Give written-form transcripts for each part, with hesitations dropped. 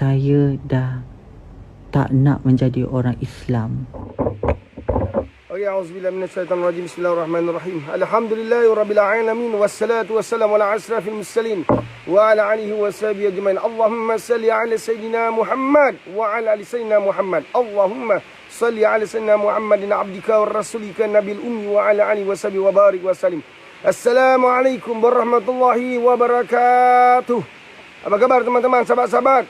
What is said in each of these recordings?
saya dah tak nak menjadi orang Islam. Okey, auzubillahi minasyaitonir rajim. Bismillahirrahmanirrahim. Alhamdulillahirabbil alamin wassalatu wassalamu ala asrafil mursalin wa ala alihi washabihi ajmain. Allahumma salli ala sayidina Muhammad wa ala ali sayidina Muhammad. Allahumma salli ala sayidina Muhammadin abdika wa rasulika nabil ummi wa ala alihi washabihi wa barik wa salim. Assalamualaikum warahmatullahi wabarakatuh. Apa khabar teman-teman, sahabat-sahabat?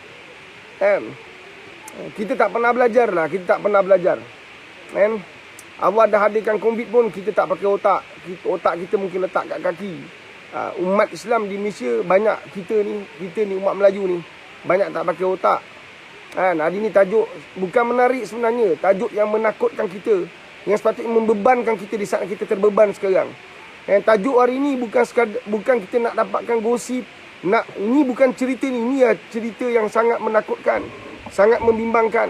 Kita tak pernah belajar lah, kita tak pernah belajar. Allah dah hadirkan COVID pun kita tak pakai otak. Otak kita mungkin letak kat kaki. Umat Islam di Malaysia banyak, kita ni umat Melayu ni banyak tak pakai otak. Hari ni tajuk bukan menarik sebenarnya, tajuk yang menakutkan kita, yang sepatutnya membebankan kita di saat kita terbeban sekarang. Tajuk hari ni bukan kita nak dapatkan gosip, ini bukan cerita ni, ini cerita yang sangat menakutkan, sangat membimbangkan.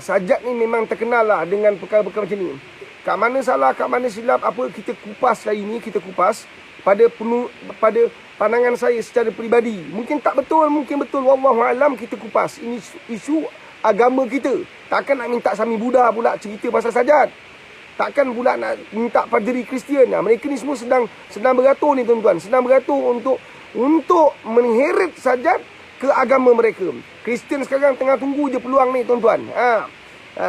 Sajak ni memang terkenal lah dengan perkara-perkara macam ni. Kat mana salah, kat mana silap, apa kita kupas hari ni, kita kupas pada pandangan saya secara peribadi. Mungkin tak betul, mungkin betul, wallahualam, kita kupas. Ini isu agama kita. Takkan nak minta Sami Buddha pula cerita pasal sajat. Takkan pula nak minta paderi Kristian. Mereka ni semua sedang beratur ni tuan-tuan, sedang beratur untuk mengheret sajat ke agama mereka. Kristian sekarang tengah tunggu je peluang ni tuan-tuan.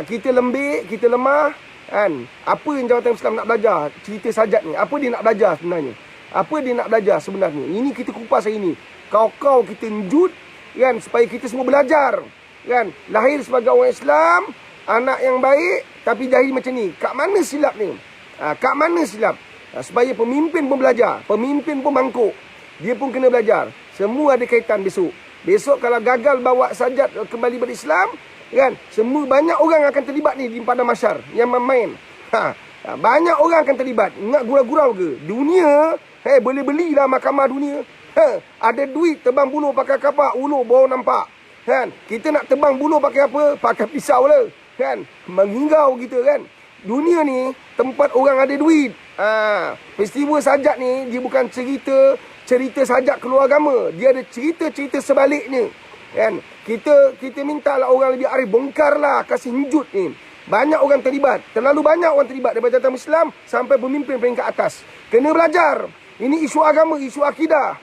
Kita lembik, kita lemah. Apa yang Jabatan Islam nak belajar cerita sajat ni? Apa dia nak belajar sebenarnya? Apa dia nak belajar sebenarnya? Ini kita kupas hari ni. Kau kita njut kan, supaya kita semua belajar kan. Lahir sebagai orang Islam, anak yang baik tapi jahil macam ni. Kat mana silap ni? Kat mana silap? Supaya pemimpin pun belajar, pemimpin pun mangkuk. Dia pun kena belajar. Semua ada kaitan besok. Besok kalau gagal bawa sajat kembali berislam, kan, semua banyak orang akan terlibat ni di padang mahsyar yang main. Banyak orang akan terlibat. Ingat gurau-gurau ke? Dunia, boleh belilah mahkamah dunia. Ada duit tebang buluh pakai kapak, ulu baru nampak. Kan? Kita nak tebang buluh pakai apa? Pakai pisau lah. Kan? Menghingau kita kan. Dunia ni tempat orang ada duit. Peristiwa sajat ni dia bukan cerita sajak keluar agama. Dia ada cerita-cerita sebaliknya. Kan? Kita mintalah orang lebih arif, bongkarlah, kasih njut ni. Banyak orang terlibat. Terlalu banyak orang terlibat daripada Jabatan Islam sampai pemimpin peringkat atas. Kena belajar. Ini isu agama, isu akidah.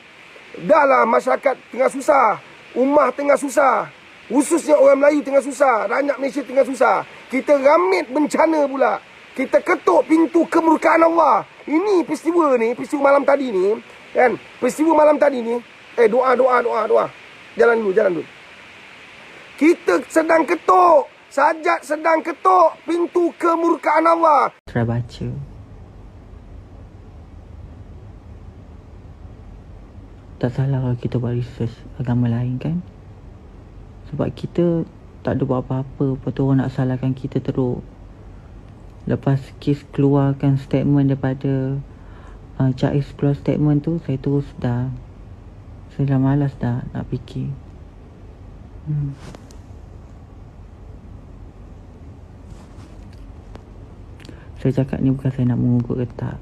Dahlah masyarakat tengah susah. Ummah tengah susah. Khususnya orang Melayu tengah susah. Rakyat Malaysia tengah susah. Kita ramit bencana pula. Kita ketuk pintu kemurkaan Allah. Ini peristiwa malam tadi ni. Kan? Peristiwa malam tadi ni. Doa. Jalan dulu. Kita sedang ketuk. Sajat sedang ketuk pintu kemurkaan Allah. Try baca. Tak salah kalau kita buat research agama lain kan. Sebab kita tak ada buat apa-apa. Lepas tu orang nak salahkan kita teruk. Lepas kes keluarkan statement daripada Caiz keluar statement tu, saya terus dah malas dah nak fikir. Saya cakap ni bukan saya nak mengugut ke tak.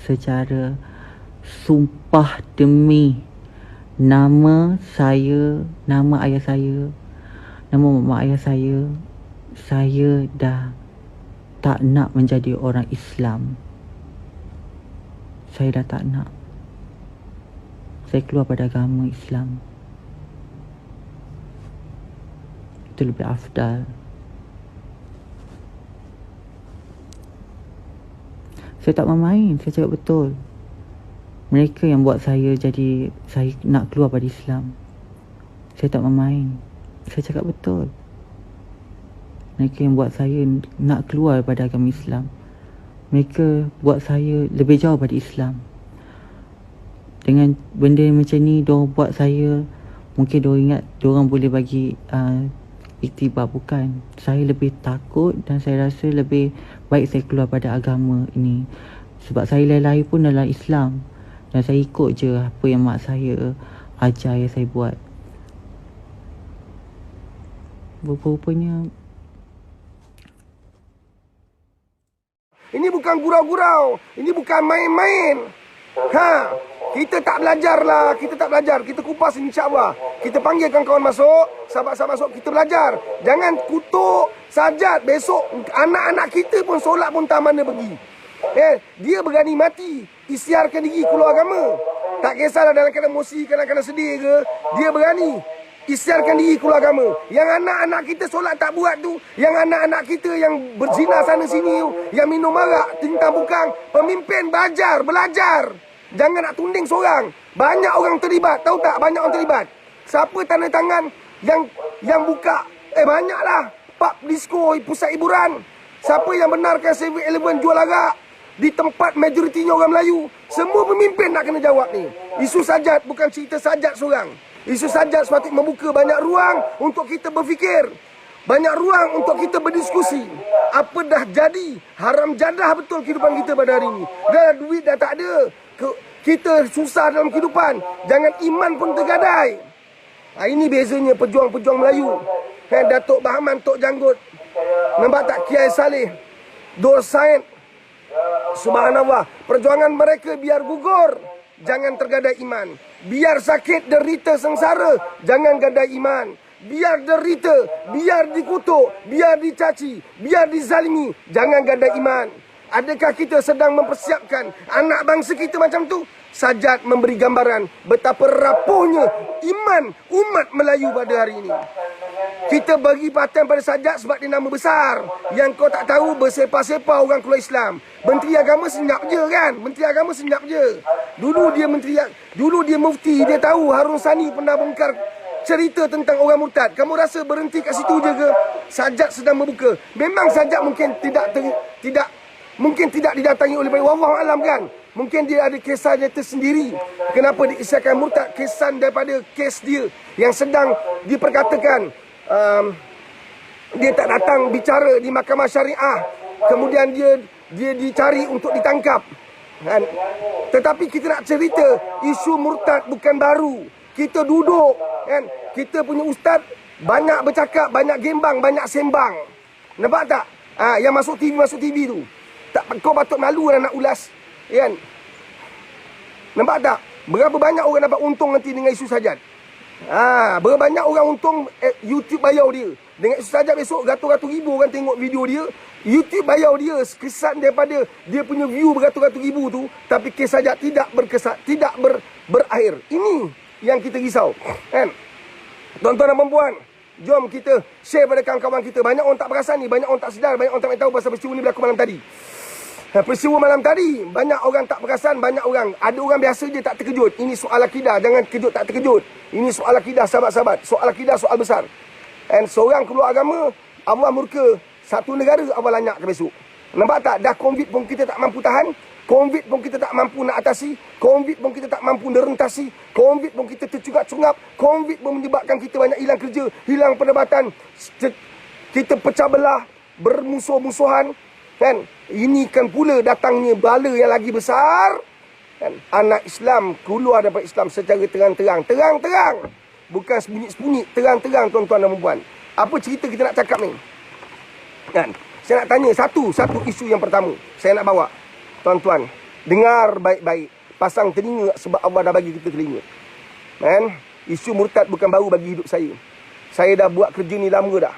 Secara sumpah demi nama saya, nama ayah saya, nama mak ayah saya dah tak nak menjadi orang Islam. Saya dah tak nak. Saya keluar pada agama Islam. Itu lebih afdal. Saya tak main, saya cakap betul. Mereka yang buat saya jadi saya nak keluar pada Islam. Saya tak main. Saya cakap betul. Mereka yang buat saya nak keluar pada agama Islam. Mereka buat saya lebih jauh pada Islam. Dengan benda macam ni, diorang buat saya, mungkin diorang ingat diorang boleh bagi iktibar. Bukan. Saya lebih takut dan saya rasa lebih baik saya keluar pada agama ini. Sebab saya lahir pun dalam Islam. Dan saya ikut je apa yang mak saya ajar yang saya buat. Rupanya ini bukan gurau-gurau. Ini bukan main-main. Kita tak belajar lah. Kita tak belajar. Kita kupas insya-Allah. Kita panggil kawan-kawan masuk. Sahabat-sahabat masuk. Kita belajar. Jangan kutuk Sajat. Besok anak-anak kita pun solat pun tak mana pergi. Dia berani mati. Isytiharkan diri keluar agama. Tak kisahlah dalam keadaan emosi, kadang-kadang sedih ke. Dia berani. Isytiharkan diri keluar agama. Yang anak-anak kita solat tak buat tu. Yang anak-anak kita yang berzina sana sini tu. Yang minum arak, tintang bukang. Pemimpin belajar. Jangan nak tunding seorang. Banyak orang terlibat. Tahu tak banyak orang terlibat? Siapa tanda tangan yang buka? Banyaklah. Pub, disco, pusat hiburan. Siapa yang benarkan 7-Eleven jual arak di tempat majoritinya orang Melayu? Semua pemimpin nak kena jawab ni. Isu Sajat bukan cerita Sajat seorang. Isu Sajat sepatutnya membuka banyak ruang untuk kita berfikir. Banyak ruang untuk kita berdiskusi. Apa dah jadi? Haram jadah betul kehidupan kita pada hari ini. Dah duit dah tak ada. Kita susah dalam kehidupan. Jangan iman pun tergadai. Ini bezanya pejuang-pejuang Melayu. Datuk Bahaman, Tok Janggut. Nampak tak? Kiai Saleh, Dor Said. Subhanallah. Perjuangan mereka biar gugur. Jangan tergadai iman. Biar sakit, derita, sengsara. Jangan gadai iman. Biar derita, biar dikutuk, biar dicaci, biar dizalimi. Jangan gadai iman. Adakah kita sedang mempersiapkan anak bangsa kita macam tu? Sajat memberi gambaran betapa rapuhnya iman umat Melayu pada hari ini. Kita bagi perhatian pada Sajat sebab dia nama besar. Yang kau tak tahu bersepah-sepah orang keluar Islam. Menteri Agama senyap je kan? Menteri Agama senyap je. Dulu dia mufti, dia tahu Harun Sani pernah bongkar cerita tentang orang murtad. Kamu rasa berhenti kat situ je ke? Sajat sedang membuka. Memang Sajat mungkin tidak didatangi oleh banyak wallahu alam kan. Mungkin dia ada kisah dia tersendiri. Kenapa diisyakan murtad? Kesan daripada kes dia yang sedang diperkatakan dia tak datang bicara di mahkamah syariah. Kemudian dia dicari untuk ditangkap. Kan? Tetapi kita nak cerita isu murtad bukan baru. Kita duduk kan. Kita punya ustaz banyak bercakap, banyak gembang, banyak sembang. Nampak tak? Yang masuk TV tu. Tak, kau patut malu lah nak ulas. Kan? Nampak tak? Berapa banyak orang dapat untung nanti dengan isu Sajat? Berapa banyak orang untung YouTube bayar dia. Dengan isu Sajat besok ratus-ratus ribu orang tengok video dia. YouTube bayar dia kesan daripada dia punya view beratus-ratus ribu tu. Tapi kes Sajat tidak berkesan, tidak berakhir. Ini yang kita risau. Kan? Tuan-tuan dan puan-puan, jom kita share pada kawan-kawan kita. Banyak orang tak perasan ni, banyak orang tak sedar, banyak orang tak tahu pasal peristiwa ni berlaku malam tadi. Peristiwa malam tadi, banyak orang tak perasan, banyak orang. Ada orang biasa je tak terkejut. Ini soal akidah, jangan terkejut tak terkejut. Ini soal akidah sahabat-sahabat. Soal akidah, soal besar. And seorang keluar agama, Allah murka. Satu negara Allah lanyak ke besok. Nampak tak? Dah COVID pun kita tak mampu tahan. COVID pun kita tak mampu nak atasi. COVID pun kita tak mampu nerentasi. COVID pun kita tercungap-cungap. COVID pun menyebabkan kita banyak hilang kerja, hilang pendapatan. Kita pecah belah, bermusuh-musuhan. Kan? Ini kan pula datangnya bala yang lagi besar. Kan? Anak Islam keluar daripada Islam secara terang-terang. Terang-terang. Bukan sembunyi-sembunyi. Terang-terang tuan-tuan dan puan. Apa cerita kita nak cakap ni? Kan? Saya nak tanya satu isu yang pertama. Saya nak bawa. Tuan-tuan, dengar baik-baik. Pasang telinga sebab Allah dah bagi kita telinga. Kan? Isu murtad bukan baru bagi hidup saya. Saya dah buat kerja ni lama dah.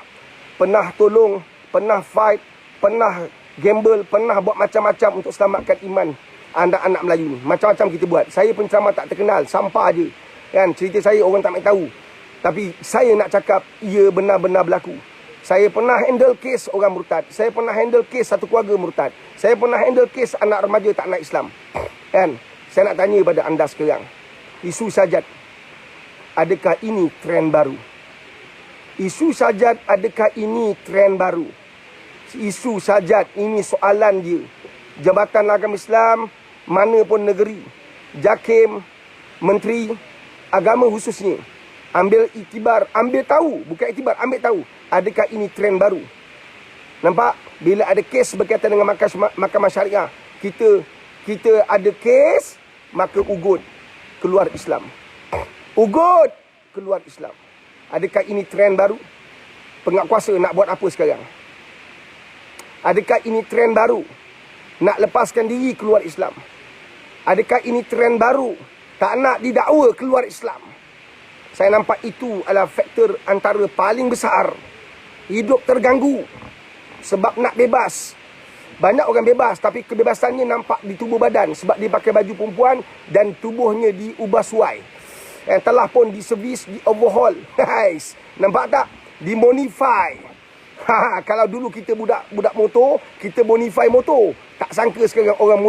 Pernah tolong, pernah fight, pernah gamble, pernah buat macam-macam untuk selamatkan iman anak-anak Melayu ni. Macam-macam kita buat. Saya penceramah tak terkenal, sampah je. Kan? Cerita saya orang tak mahu tahu. Tapi saya nak cakap ia benar-benar berlaku. Saya pernah handle kes orang murtad. Saya pernah handle kes satu keluarga murtad. Saya pernah handle kes anak remaja tak nak Islam. Kan? Saya nak tanya pada anda sekarang. Isu Sajat, adakah ini trend baru? Isu Sajat, adakah ini trend baru? Isu Sajat, ini soalan dia. Jabatan Agama Islam, mana pun negeri, JAKIM, Menteri Agama khususnya, ambil iktibar, ambil tahu, bukan iktibar, ambil tahu. Adakah ini trend baru? Nampak? Bila ada kes berkaitan dengan mahkamah syariah, kita ada kes, maka ugut keluar Islam. Ugut keluar Islam. Adakah ini trend baru? Pengak kuasa nak buat apa sekarang? Adakah ini trend baru? Nak lepaskan diri keluar Islam? Adakah ini trend baru? tak nak didakwa keluar Islam. Saya nampak itu adalah faktor antara paling besar. Hidup terganggu sebab nak bebas. Banyak orang bebas tapi kebebasannya nampak di tubuh badan sebab dia pakai baju perempuan dan tubuhnya diubah suai. Yang telah pun diservis, di overhaul. Guys, nampak tak? Dimodify. Kalau dulu kita budak motor, kita modify motor. Tak sangka sekarang orang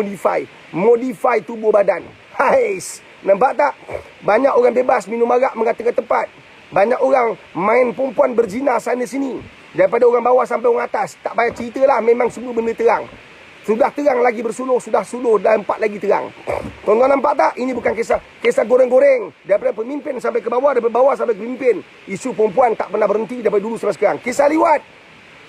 modify tubuh badan. Guys, nampak tak? Banyak orang bebas minum arak mengatakan tempat. Banyak orang main perempuan berzina sana sini. Daripada orang bawah sampai orang atas. Tak payah cerita lah, memang semua benda terang. Sudah terang lagi bersuluh, sudah suluh dah 4 lagi terang. Tuan-tuan nampak tak? Ini bukan kisah goreng-goreng. Daripada pemimpin sampai ke bawah, daripada bawah sampai ke pemimpin. Isu perempuan tak pernah berhenti daripada dulu sampai sekarang. Kisah liwat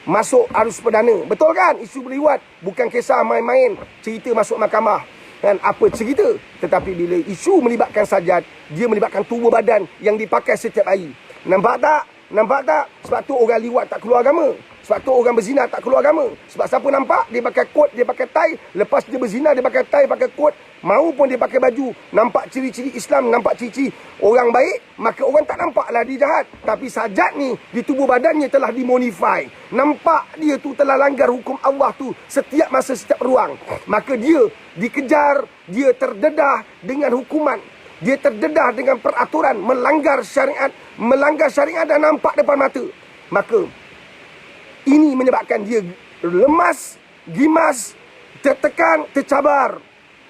masuk arus perdana. Betul kan? Isu liwat bukan kisah main-main, cerita masuk mahkamah. Dan apa cerita? Tetapi bila isu melibatkan sajad, dia melibatkan tubuh badan yang dipakai setiap hari. Nampak tak? Nampak tak? Sebab tu orang liwat tak keluar agama. Sebab tu orang berzina tak keluar agama. Sebab siapa nampak, dia pakai kot, dia pakai tai. Lepas dia berzina, dia pakai tai, pakai kot. Maupun dia pakai baju. Nampak ciri-ciri Islam, nampak ciri-ciri orang baik. Maka orang tak nampaklah dia jahat. Tapi sajad ni, di tubuh badannya telah dimodify. Nampak dia tu telah langgar hukum Allah tu setiap masa, setiap ruang. Maka dia dikejar, dia terdedah dengan hukuman. Dia terdedah dengan peraturan, melanggar syariat dan nampak depan mata. Maka ini menyebabkan dia lemas, gimas, tertekan, tercabar.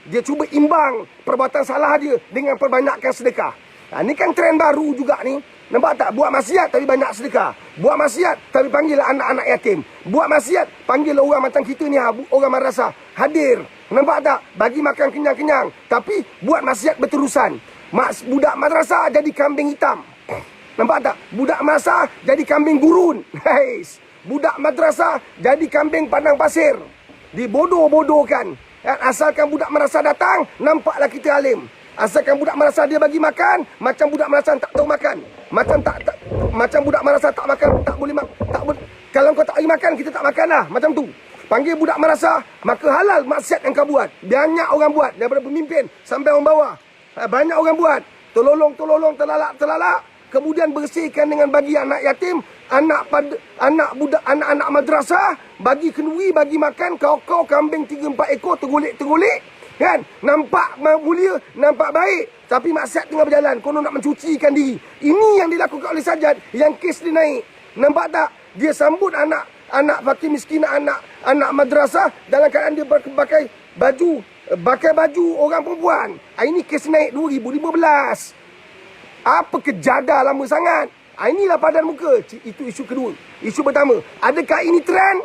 Dia cuba imbang perbuatan salah dia dengan perbanyakkan sedekah. Ini kan trend baru juga ni. Nampak tak? Buat maksiat tapi banyak sedekah. Buat maksiat tapi panggil anak-anak yatim. Buat maksiat panggil orang macam kita ni, orang madrasah, hadir. Nampak tak? Bagi makan kenyang-kenyang. Tapi buat maksiat berterusan. Budak madrasah jadi kambing hitam. Nampak tak? Budak madrasah jadi kambing gurun. Guys, budak madrasah jadi kambing padang pasir. Dibodoh-bodohkan. Asalkan budak madrasah datang, nampaklah kita alim. Asalkan budak madrasah dia bagi makan, macam budak madrasah tak tahu makan. Macam budak madrasah tak makan, tak boleh kalau kau tak bagi makan, kita tak makanlah. Macam tu. Panggil budak madrasah, maka halal maksiat yang kau buat. Banyak orang buat, daripada pemimpin sampai orang bawah. Banyak orang buat. Tololong, telalak. Kemudian bersihkan dengan bagi anak yatim, anak-anak madrasah, bagi kenduri, bagi makan, kau kambing 3-4 ekor tergolek. Kan? Nampak mulia, nampak baik. Tapi maksiat tengah berjalan, konon nak mencucikan diri. Ini yang dilakukan oleh sajad, yang kes dia naik. Nampak tak? Dia sambut anak fakir miskin, anak madrasah dalam keadaan dia pakai baju orang perempuan. Ini kes naik 2015. Apa kejadah lama sangat. Inilah padan muka. Itu isu kedua. Isu pertama, adakah ini trend?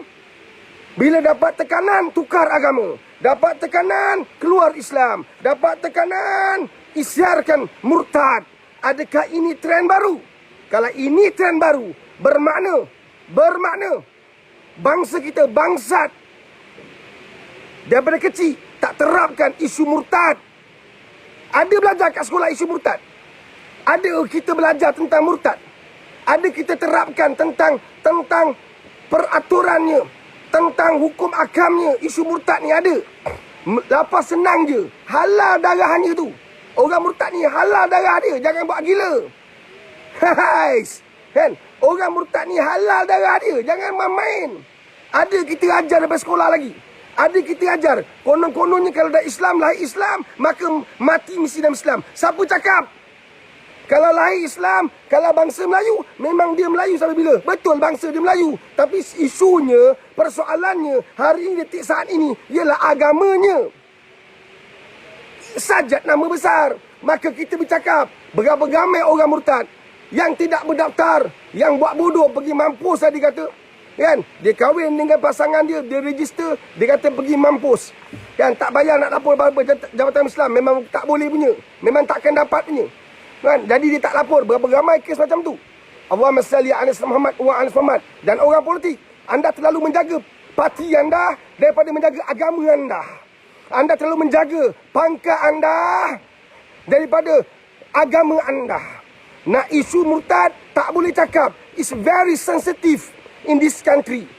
Bila dapat tekanan, tukar agama. Dapat tekanan, keluar Islam. Dapat tekanan, isyarkan murtad. Adakah ini trend baru? Kalau ini trend baru, bermakna bangsa kita, bangsat, daripada kecil tak terapkan isu murtad. Ada belajar kat sekolah isu murtad? Ada kita belajar tentang murtad? Ada kita terapkan tentang peraturannya, tentang hukum akamnya? Isu murtad ni ada. Lepas senang je, halal darahnya tu. Orang murtad ni halal darah dia, jangan buat gila. Guys, kan? Orang murtad ni halal darah dia, jangan main-main. Ada kita ajar daripada sekolah lagi. Ada kita ajar. Konon-kononnya kalau dah Islam, lahir Islam, maka mati mesti dalam Islam. Siapa cakap? Kalau lahir Islam, kalau bangsa Melayu, memang dia Melayu sampai bila? Betul bangsa dia Melayu. Tapi isunya, persoalannya, hari ini, detik saat ini, ialah agamanya. Sajad nama besar. Maka kita bercakap, berapa ramai orang murtad yang tidak berdaftar, yang buat bodoh, pergi mampus tadi kata. Kan? Dia kahwin dengan pasangan dia register, dia kata pergi mampus. Kan? Tak bayar nak lapor apa-apa Jabatan Islam, memang tak boleh punya. Memang takkan dapat punya. Kan? Jadi dia tak lapor. Berapa ramai kes macam tu. Allahumma salli ala Muhammad wa ala Muhammad. Dan orang politik, anda terlalu menjaga parti anda daripada menjaga agama anda. Anda terlalu menjaga pangkat anda daripada agama anda. Nak isu murtad tak boleh cakap. It's very sensitive in this country.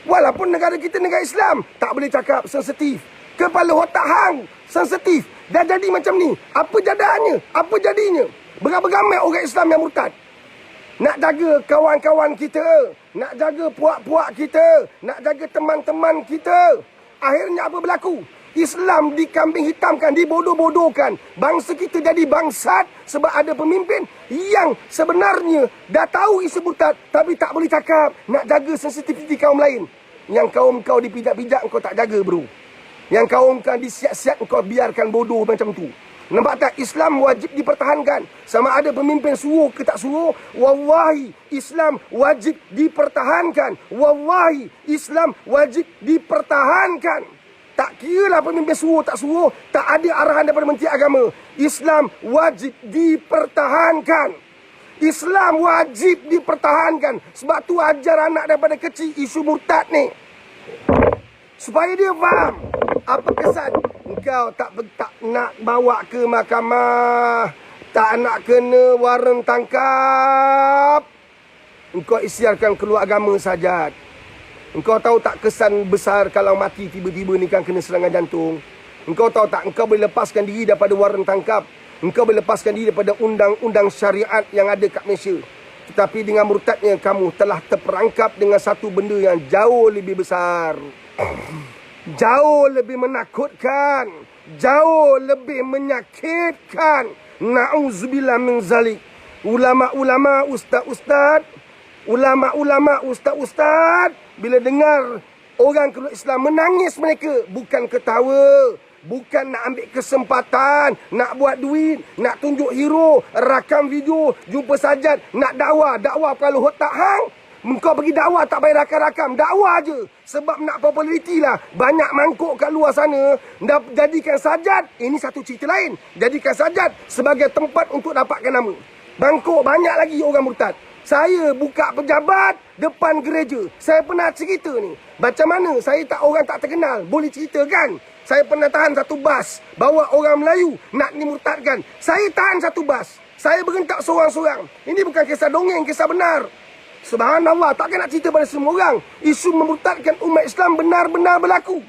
Walaupun negara kita negara Islam, tak boleh cakap sensitif. Kepala otak hang sensitif. dah jadi macam ni. Apa jadaannya? Apa jadinya? Beramai-ramai orang Islam yang murtad. Nak jaga kawan-kawan kita, nak jaga puak-puak kita, nak jaga teman-teman kita. Akhirnya apa berlaku? Islam dikambing hitamkan, dibodoh-bodohkan. Bangsa kita jadi bangsat sebab ada pemimpin yang sebenarnya dah tahu isu murtad tapi tak boleh cakap. Nak jaga sensitiviti kaum lain. Yang kaum kau dipijak-pijak kau tak jaga, bro. Yang kaum kau disiap-siap kau biarkan bodoh macam tu. Nampak tak? Islam wajib dipertahankan. Sama ada pemimpin suruh ke tak suruh, wallahi Islam wajib dipertahankan. Wallahi Islam wajib dipertahankan. Tak kiralah pemimpin suruh tak suruh, tak ada arahan daripada Menteri Agama. Islam wajib dipertahankan. Islam wajib dipertahankan. Sebab tu ajar anak daripada kecil isu murtad ni. Supaya dia faham apa kesan. Engkau tak nak bawa ke mahkamah, tak nak kena waran tangkap, engkau isyarkan keluar agama saja. Engkau tahu tak kesan besar kalau mati tiba-tiba ni kan kena serangan jantung? Engkau tahu tak engkau boleh lepaskan diri daripada waran tangkap? Engkau boleh lepaskan diri daripada undang-undang syariat yang ada kat Malaysia. Tetapi dengan murtadnya kamu telah terperangkap dengan satu benda yang jauh lebih besar. Jauh lebih menakutkan, jauh lebih menyakitkan. Na'udzubillah min zalik. Ulama-ulama, ustaz-ustaz, ulama-ulama, ustaz-ustaz, bila dengar orang keluar Islam menangis mereka, bukan ketawa, bukan nak ambil kesempatan, nak buat duit, nak tunjuk hero, rakam video, jumpa sajad, nak dakwah kalau hot tak hang. Engkau pergi dakwah tak payah rakam-rakam. Dakwah je. Sebab nak populariti lah. Banyak mangkuk kat luar sana. Jadikan sajad. Ini satu cerita lain. Jadikan sajad sebagai tempat untuk dapatkan nama. Mangkuk banyak lagi orang murtad. Saya buka pejabat depan gereja. Saya pernah cerita ni. Macam mana saya orang tak terkenal. Boleh cerita kan? Saya pernah tahan satu bas. Bawa orang Melayu nak dimurtadkan. Saya tahan satu bas. Saya berentak seorang-seorang. Ini bukan kisah dongeng, kisah benar. Subhanallah, takkan nak cerita pada semua orang. Isu memurtadkan umat Islam benar-benar berlaku.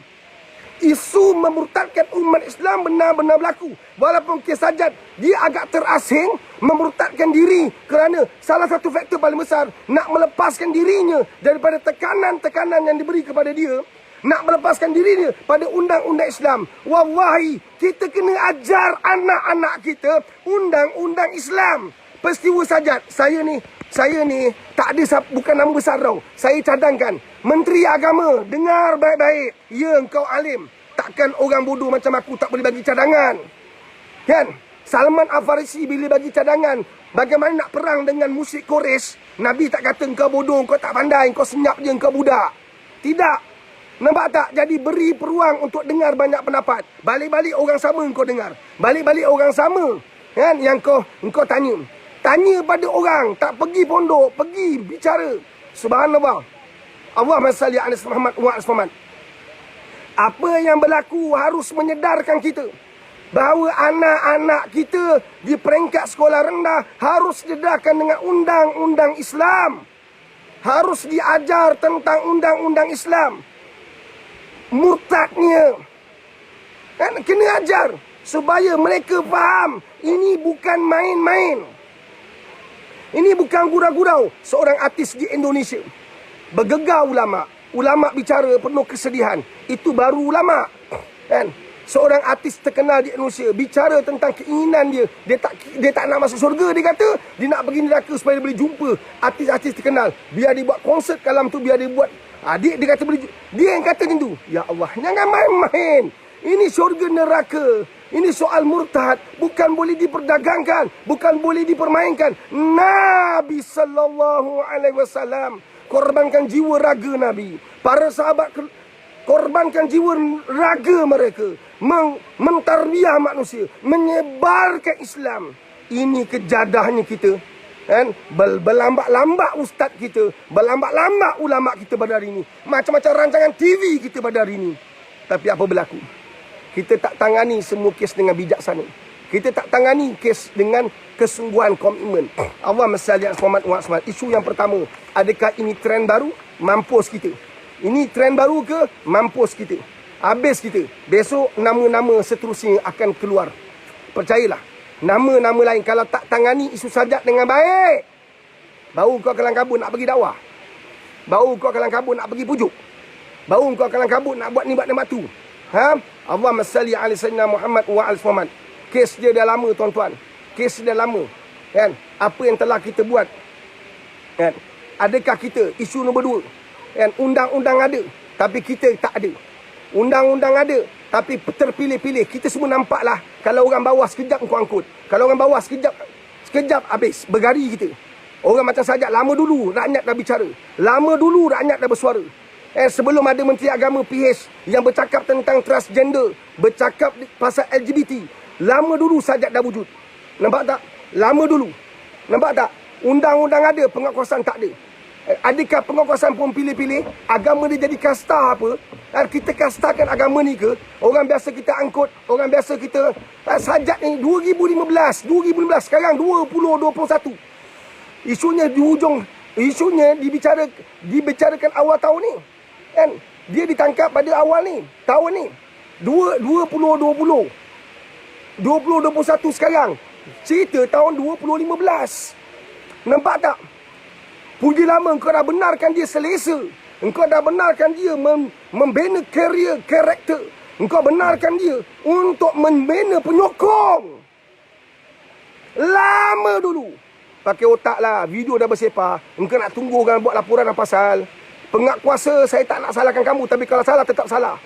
Isu memurtadkan umat Islam benar-benar berlaku. Walaupun kes sajad, dia agak terasing memurtadkan diri. Kerana salah satu faktor paling besar, nak melepaskan dirinya daripada tekanan-tekanan yang diberi kepada dia. Nak melepaskan dirinya pada undang-undang Islam. Wallahi, kita kena ajar anak-anak kita undang-undang Islam. Peristiwa sajad, saya ni tak ada, bukan nama besar tau. Saya cadangkan, Menteri Agama, dengar baik-baik. Ya, engkau alim. Takkan orang bodoh macam aku tak boleh bagi cadangan. Kan? Salman Al-Farisi bila bagi cadangan, bagaimana nak perang dengan musyrik Quraisy, Nabi tak kata engkau bodoh, engkau tak pandai, engkau senyap je, engkau budak. Tidak. Nampak tak? Jadi beri peluang untuk dengar banyak pendapat. Balik-balik orang sama engkau dengar. Balik-balik orang sama. Kan? Yang engkau tanya. Tanya pada orang, tak pergi pondok, pergi bicara. Subhanallah. Allahumma salli ala Muhammad wa ala Muhammad. Apa yang berlaku harus menyedarkan kita bahawa anak-anak kita di peringkat sekolah rendah harus disedarkan dengan undang-undang Islam. Harus diajar tentang undang-undang Islam. Murtadnya kan kena ajar supaya mereka faham ini bukan main-main. Ini bukan gurau-gurau. Seorang artis di Indonesia bergegar ulama. Ulama bicara penuh kesedihan. Itu baru ulama. Kan? Seorang artis terkenal di Indonesia bicara tentang keinginan dia. Dia tak nak masuk syurga. Dia kata dia nak pergi neraka supaya dia boleh jumpa artis-artis terkenal. Biar dia buat konsert kalam tu, biar dia buat. Dia kata boleh. Dia yang kata macam tu. Ya Allah, jangan main-main. Ini syurga neraka. Ini soal murtad. Bukan boleh diperdagangkan. Bukan boleh dipermainkan. Nabi SAW korbankan jiwa raga Nabi. Para sahabat korbankan jiwa raga mereka. Mentarbiah manusia. Menyebarkan Islam. Ini kejadahnya kita. Kan? Berlambat-lambat ustaz kita. Berlambat-lambat ulama kita pada hari ini. Macam-macam rancangan TV kita pada hari ini. Tapi apa berlaku? Kita tak tangani semua kes dengan bijaksana. Kita tak tangani kes dengan kesungguhan, komitmen. Allahumma salli ala Muhammad wa ala. Isu yang pertama, adakah ini trend baru? Mampus kita. Ini trend baru ke? Mampus kita. Habis kita. Besok nama-nama seterusnya akan keluar. Percayalah. Nama-nama lain kalau tak tangani isu sajak dengan baik, baru kau kelang kabut nak pergi dakwah. Baru kau kelang kabut nak pergi pujuk. Baru kau kelang kabut nak buat ni buat tu. Ha? Allahumma salli ala sayyidina Muhammad wa ala Muhammad. Kes dia dah lama tuan-tuan. Kes dia dah lama. Kan? Apa yang telah kita buat. Kan? Adakah kita isu nombor 2? Kan? Undang-undang ada, tapi kita tak ada. Undang-undang ada, tapi terpilih-pilih. Kita semua nampaklah kalau orang bawah sekejap kau angkut. Kalau orang bawah sekejap habis. Bergari kita. Orang macam Sajak, lama dulu rakyat dah bicara. Lama dulu rakyat dah bersuara. Sebelum ada Menteri Agama PH yang bercakap tentang transgender, bercakap pasal LGBT, lama dulu Sajak dah wujud. Nampak tak? Lama dulu. Nampak tak? Undang-undang ada, penguatkuasaan tak ada. Adakah penguatkuasaan pun pilih-pilih? Agama dia jadi kasta apa? Kita kastakan agama ni ke? Orang biasa kita angkut, orang biasa kita Sajak ni 2015, sekarang 2021. Isunya di hujung, isunya dibicarakan awal tahun ni. Kan? Dia ditangkap pada awal ni, tahun ni. 2021 sekarang. Cerita tahun 2015. Nampak tak? Puji lama engkau dah benarkan dia selesa. Engkau dah benarkan dia membina karakter. Engkau benarkan dia untuk membina penyokong. Lama dulu. Pakai otak lah. Video dah bersepah. Engkau nak tunggu orang buat laporan apa pasal. Pengak kuasa, saya tak nak salahkan kamu. Tapi kalau salah, tetap salah.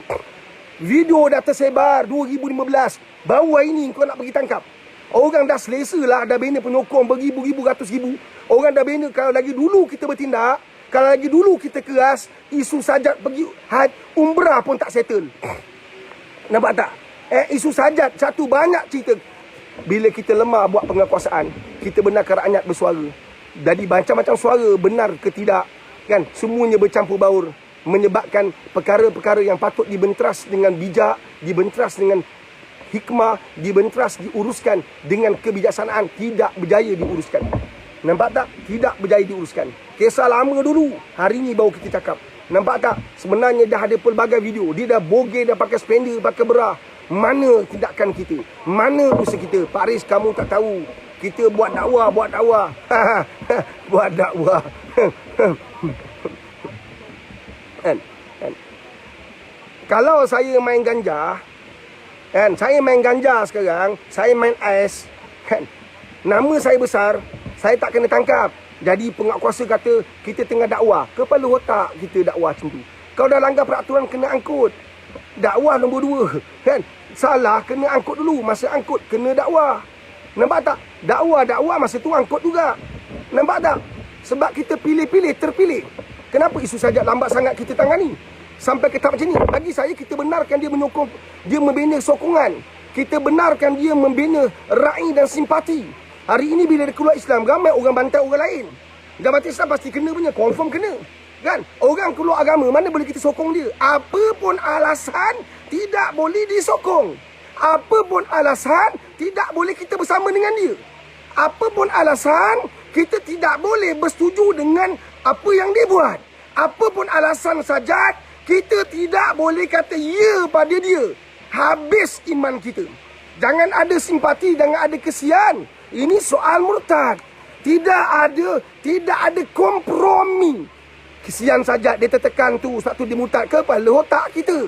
Video dah tersebar 2015. Baru hari ni engkau nak pergi tangkap. Orang dah selesa lah. Dah bina penyokong beribu-ribu, ratus ribu. Orang dah bina. Kalau lagi dulu kita bertindak, kalau lagi dulu kita keras, isu Sajak pergi umrah pun tak settle. Nampak tak? Isu Sajak satu banyak cerita. Bila kita lemah buat penguatkuasaan, kita benarkan rakyat bersuara. Jadi macam-macam suara, benar ke tidak, kan? Semuanya bercampur baur, menyebabkan perkara-perkara yang patut dibenteras dengan bijak, dibenteras dengan hikmah, dibenteras, diuruskan dengan kebijaksanaan, tidak berjaya diuruskan. Nampak tak? Tidak berjaya diuruskan. Kisah lama dulu, hari ni baru kita cakap. Nampak tak? Sebenarnya dah ada pelbagai video. Dia dah bogey, dah pakai spender, pakai berah. Mana tindakan kita? Mana usaha kita? Pak Riz, kamu tak tahu. Kita buat dakwah. Buat dakwah. Kan? Kalau saya main ganja, kan? Saya main ganja sekarang, saya main ais, kan? Nama saya besar, saya tak kena tangkap. Jadi penguatkuasa kata kita tengah dakwah. Kepala otak kita dakwah macam tu. Kau dah langgar peraturan, kena angkut. Dakwah nombor 2, kan? Salah, kena angkut dulu. Masa angkut, kena dakwah. Nampak tak? Dakwah masa tu angkut juga. Nampak tak? Sebab kita pilih-pilih, terpilih. Kenapa isu Sajak lambat sangat kita tangani? Sampai ke tahap macam ni. Bagi saya, kita benarkan dia menyokong, dia membina sokongan. Kita benarkan dia membina ra'i dan simpati. Hari ini bila dia keluar Islam, ramai orang bantai orang lain. Dan bantai Islam pasti kena punya, confirm kena. Kan? Orang keluar agama, mana boleh kita sokong dia? Apa pun alasan, tidak boleh disokong. Apa pun alasan, tidak boleh kita bersama dengan dia. Apa pun alasan, kita tidak boleh bersetuju dengan apa yang dia buat. Apa pun alasan saja, kita tidak boleh kata ya pada dia. Habis iman kita. Jangan ada simpati, jangan ada kesian. Ini soal murtad. Tidak ada kompromi. Kesian saja dia tertekan tu, satu dia murtad ke kepala otak kita.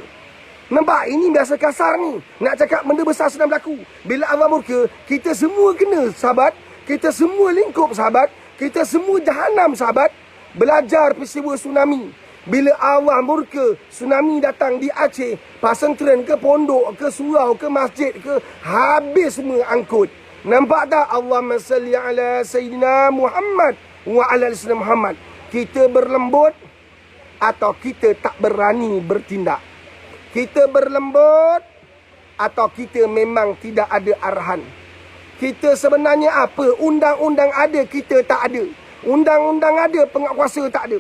Nampak? Ini biasa kasar ni. Nak cakap benda besar sedang berlaku. Bila Allah murka, kita semua kena, sahabat. Kita semua lingkup, sahabat. Kita semua jahanam, sahabat. Belajar peristiwa tsunami. Bila Allah murka, tsunami datang di Aceh, pesantren ke pondok ke surau ke masjid ke, habis semua angkut. Nampak tak? Allahumma salli ala Sayyidina Muhammad wa ala Sayyidina Muhammad. Kita berlembut atau kita tak berani bertindak? Kita berlembut atau kita memang tidak ada arahan? Kita sebenarnya apa? Undang-undang ada, kita tak ada. Undang-undang ada, penguatkuasa tak ada.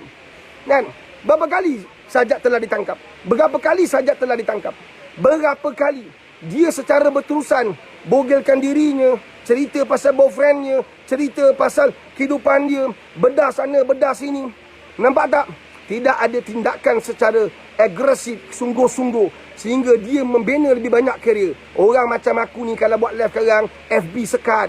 Kan? Berapa kali Sajak telah ditangkap? Berapa kali Sajak telah ditangkap? Berapa kali dia secara berterusan bogelkan dirinya, cerita pasal boyfriendnya, cerita pasal kehidupan dia, bedah sana, bedah sini. Nampak tak? Tidak ada tindakan secara agresif, sungguh-sungguh, sehingga dia membina lebih banyak karier. Orang macam aku ni kalau buat live sekarang, FB sekat,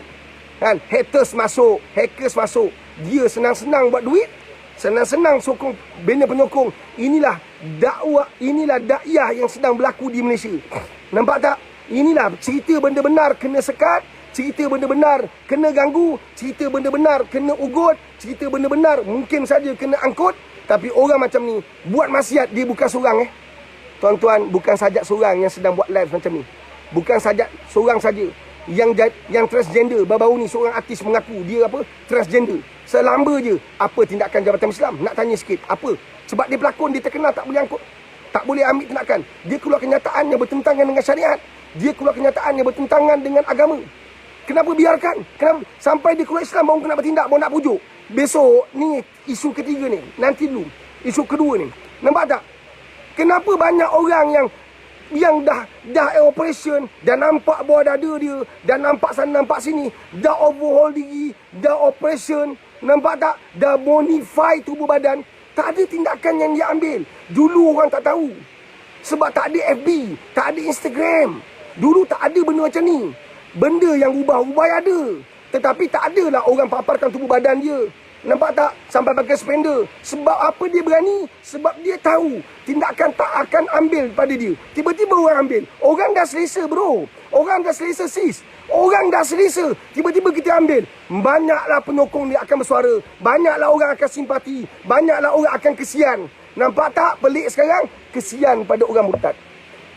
kan, hackers masuk, dia senang-senang buat duit, senang-senang sokong, bina penyokong. Inilah dakwah, inilah dakwah yang sedang berlaku di Malaysia. Nampak tak? Inilah cerita benda benar kena sekat, cerita benda benar kena ganggu, cerita benda benar kena ugut, cerita benda benar mungkin saja kena angkut. Tapi orang macam ni buat maksiat, dia bukan seorang tuan-tuan, bukan saja seorang yang sedang buat live macam ni. Bukan saja seorang saja yang transgender. Baru-baru ni seorang artis mengaku dia apa? Transgender. Selamba je apa tindakan Jabatan Islam? Nak tanya sikit, apa? Sebab dia pelakon, dia terkenal, tak boleh angkut, tak boleh ambil tindakan. Dia keluar kenyataan yang bertentangan dengan syariat. Dia keluar kenyataan yang bertentangan dengan agama. Kenapa biarkan? Kenapa sampai dia keluar Islam baru kena bertindak, baru nak pujuk? Besok ni isu ketiga ni, nanti dulu isu kedua ni. Nampak tak? Kenapa banyak orang yang dah operation, dah nampak bawah dada dia, dah nampak sana nampak sini, dah overhaul diri, dah operation, nampak tak? Dah modify tubuh badan, tak ada tindakan yang dia ambil. Dulu orang tak tahu. Sebab tak ada FB, tak ada Instagram. Dulu tak ada benda macam ni. Benda yang ubah-ubah ada. Tetapi tak adalah orang paparkan tubuh badan dia. Nampak tak? Sampai pakai spender. Sebab apa dia berani? Sebab dia tahu tindakan tak akan ambil pada dia. Tiba-tiba orang ambil. Orang dah selesa bro. Orang dah selesa sis. Orang dah selesa. Tiba-tiba kita ambil. Banyaklah penyokong dia akan bersuara. Banyaklah orang akan simpati. Banyaklah orang akan kesian. Nampak tak? Pelik sekarang. Kesian pada orang murtad.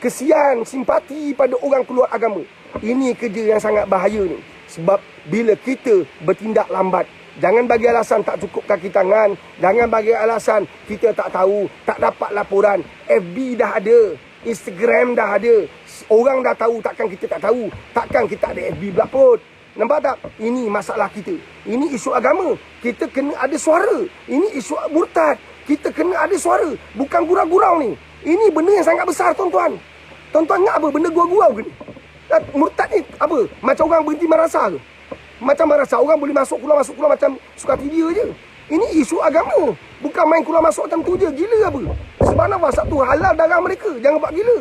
Kesian, simpati pada orang keluar agama. Ini kerja yang sangat bahaya ni. Sebab bila kita bertindak lambat, jangan bagi alasan tak cukup kaki tangan. Jangan bagi alasan kita tak tahu, tak dapat laporan. FB dah ada, Instagram dah ada. Orang dah tahu, takkan kita tak tahu. Takkan kita ada FB belaput. Nampak tak? Ini masalah kita. Ini isu agama. Kita kena ada suara. Ini isu murtad. Kita kena ada suara. Bukan gurau-gurau ni. Ini benda yang sangat besar tuan-tuan. Tuan-tuan ingat apa? Benda gurau-gurau ke ni? Murtad ni apa? Macam orang berhenti merasa ke? Macam merasa orang boleh masuk keluar macam suka hati dia je. Ini isu agama. Bukan main keluar masuk macam tu je. Gila apa? Subhanallah, satu halal darah mereka. Jangan buat gila.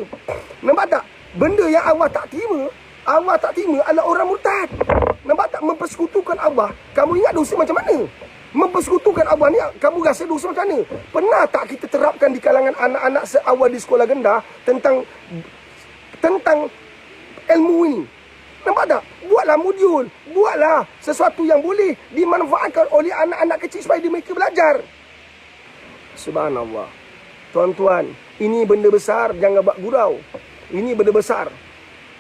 Nampak tak? Benda yang Allah tak terima adalah orang murtad. Nampak tak? Mempersekutukan Allah. Kamu ingat dosa macam mana? Mempersekutukan Allah ni, kamu rasa dosa macam mana? Pernah tak kita terapkan di kalangan anak-anak seawal di sekolah rendah tentang ilmu ini? Nampak tak? Buatlah modul. Buatlah sesuatu yang boleh dimanfaatkan oleh anak-anak kecil supaya mereka belajar. Subhanallah. Tuan-tuan, ini benda besar, jangan buat gurau. Ini benda besar.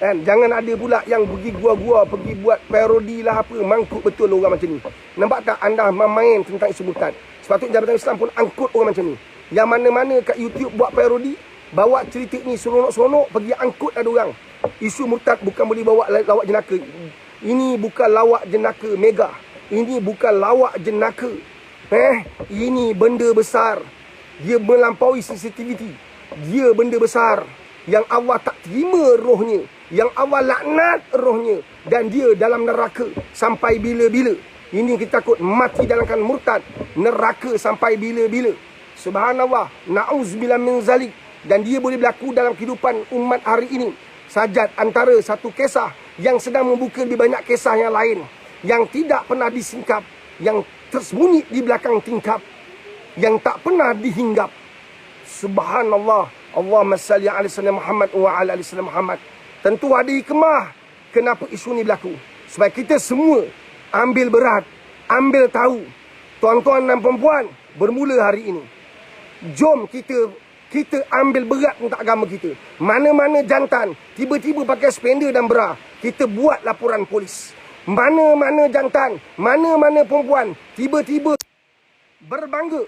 Kan? Jangan ada pula yang pergi gua-gua, pergi buat parodi lah apa. Mangkuk betul orang macam ni. Nampak tak? Anda main tentang isu murtad. Sepatutnya Jabatan Islam pun angkut orang macam ni. Yang mana-mana kat YouTube buat parodi, bawa cerita ni seronok-seronok, pergi angkut ada orang. Isu murtad bukan boleh bawa lawak jenaka. Ini bukan lawak jenaka mega. Ini bukan lawak jenaka. Ini benda besar. Dia melampaui sensitivity. Dia benda besar yang Allah tak terima rohnya, yang Allah laknat rohnya, dan dia dalam neraka sampai bila-bila. Ini kita takut mati dalam keadaan murtad, neraka sampai bila-bila. Subhanallah, na'udzubillah min zalik. Dan dia boleh berlaku dalam kehidupan umat hari ini. Sajad antara satu kisah yang sedang membuka lebih banyak kisah yang lain, yang tidak pernah disingkap, yang tersembunyi di belakang tingkap, yang tak pernah dihinggap. Subhanallah. Allahumma salli ala sayyidina Muhammad wa ala ali sayyidina Muhammad. Tentu ada hikmah kenapa isu ni berlaku. Supaya kita semua ambil berat, ambil tahu. Tuan-tuan dan perempuan, bermula hari ini, jom kita ambil berat untuk agama kita. Mana-mana jantan tiba-tiba pakai spender dan bra, kita buat laporan polis. Mana-mana jantan, mana-mana perempuan tiba-tiba berbangga,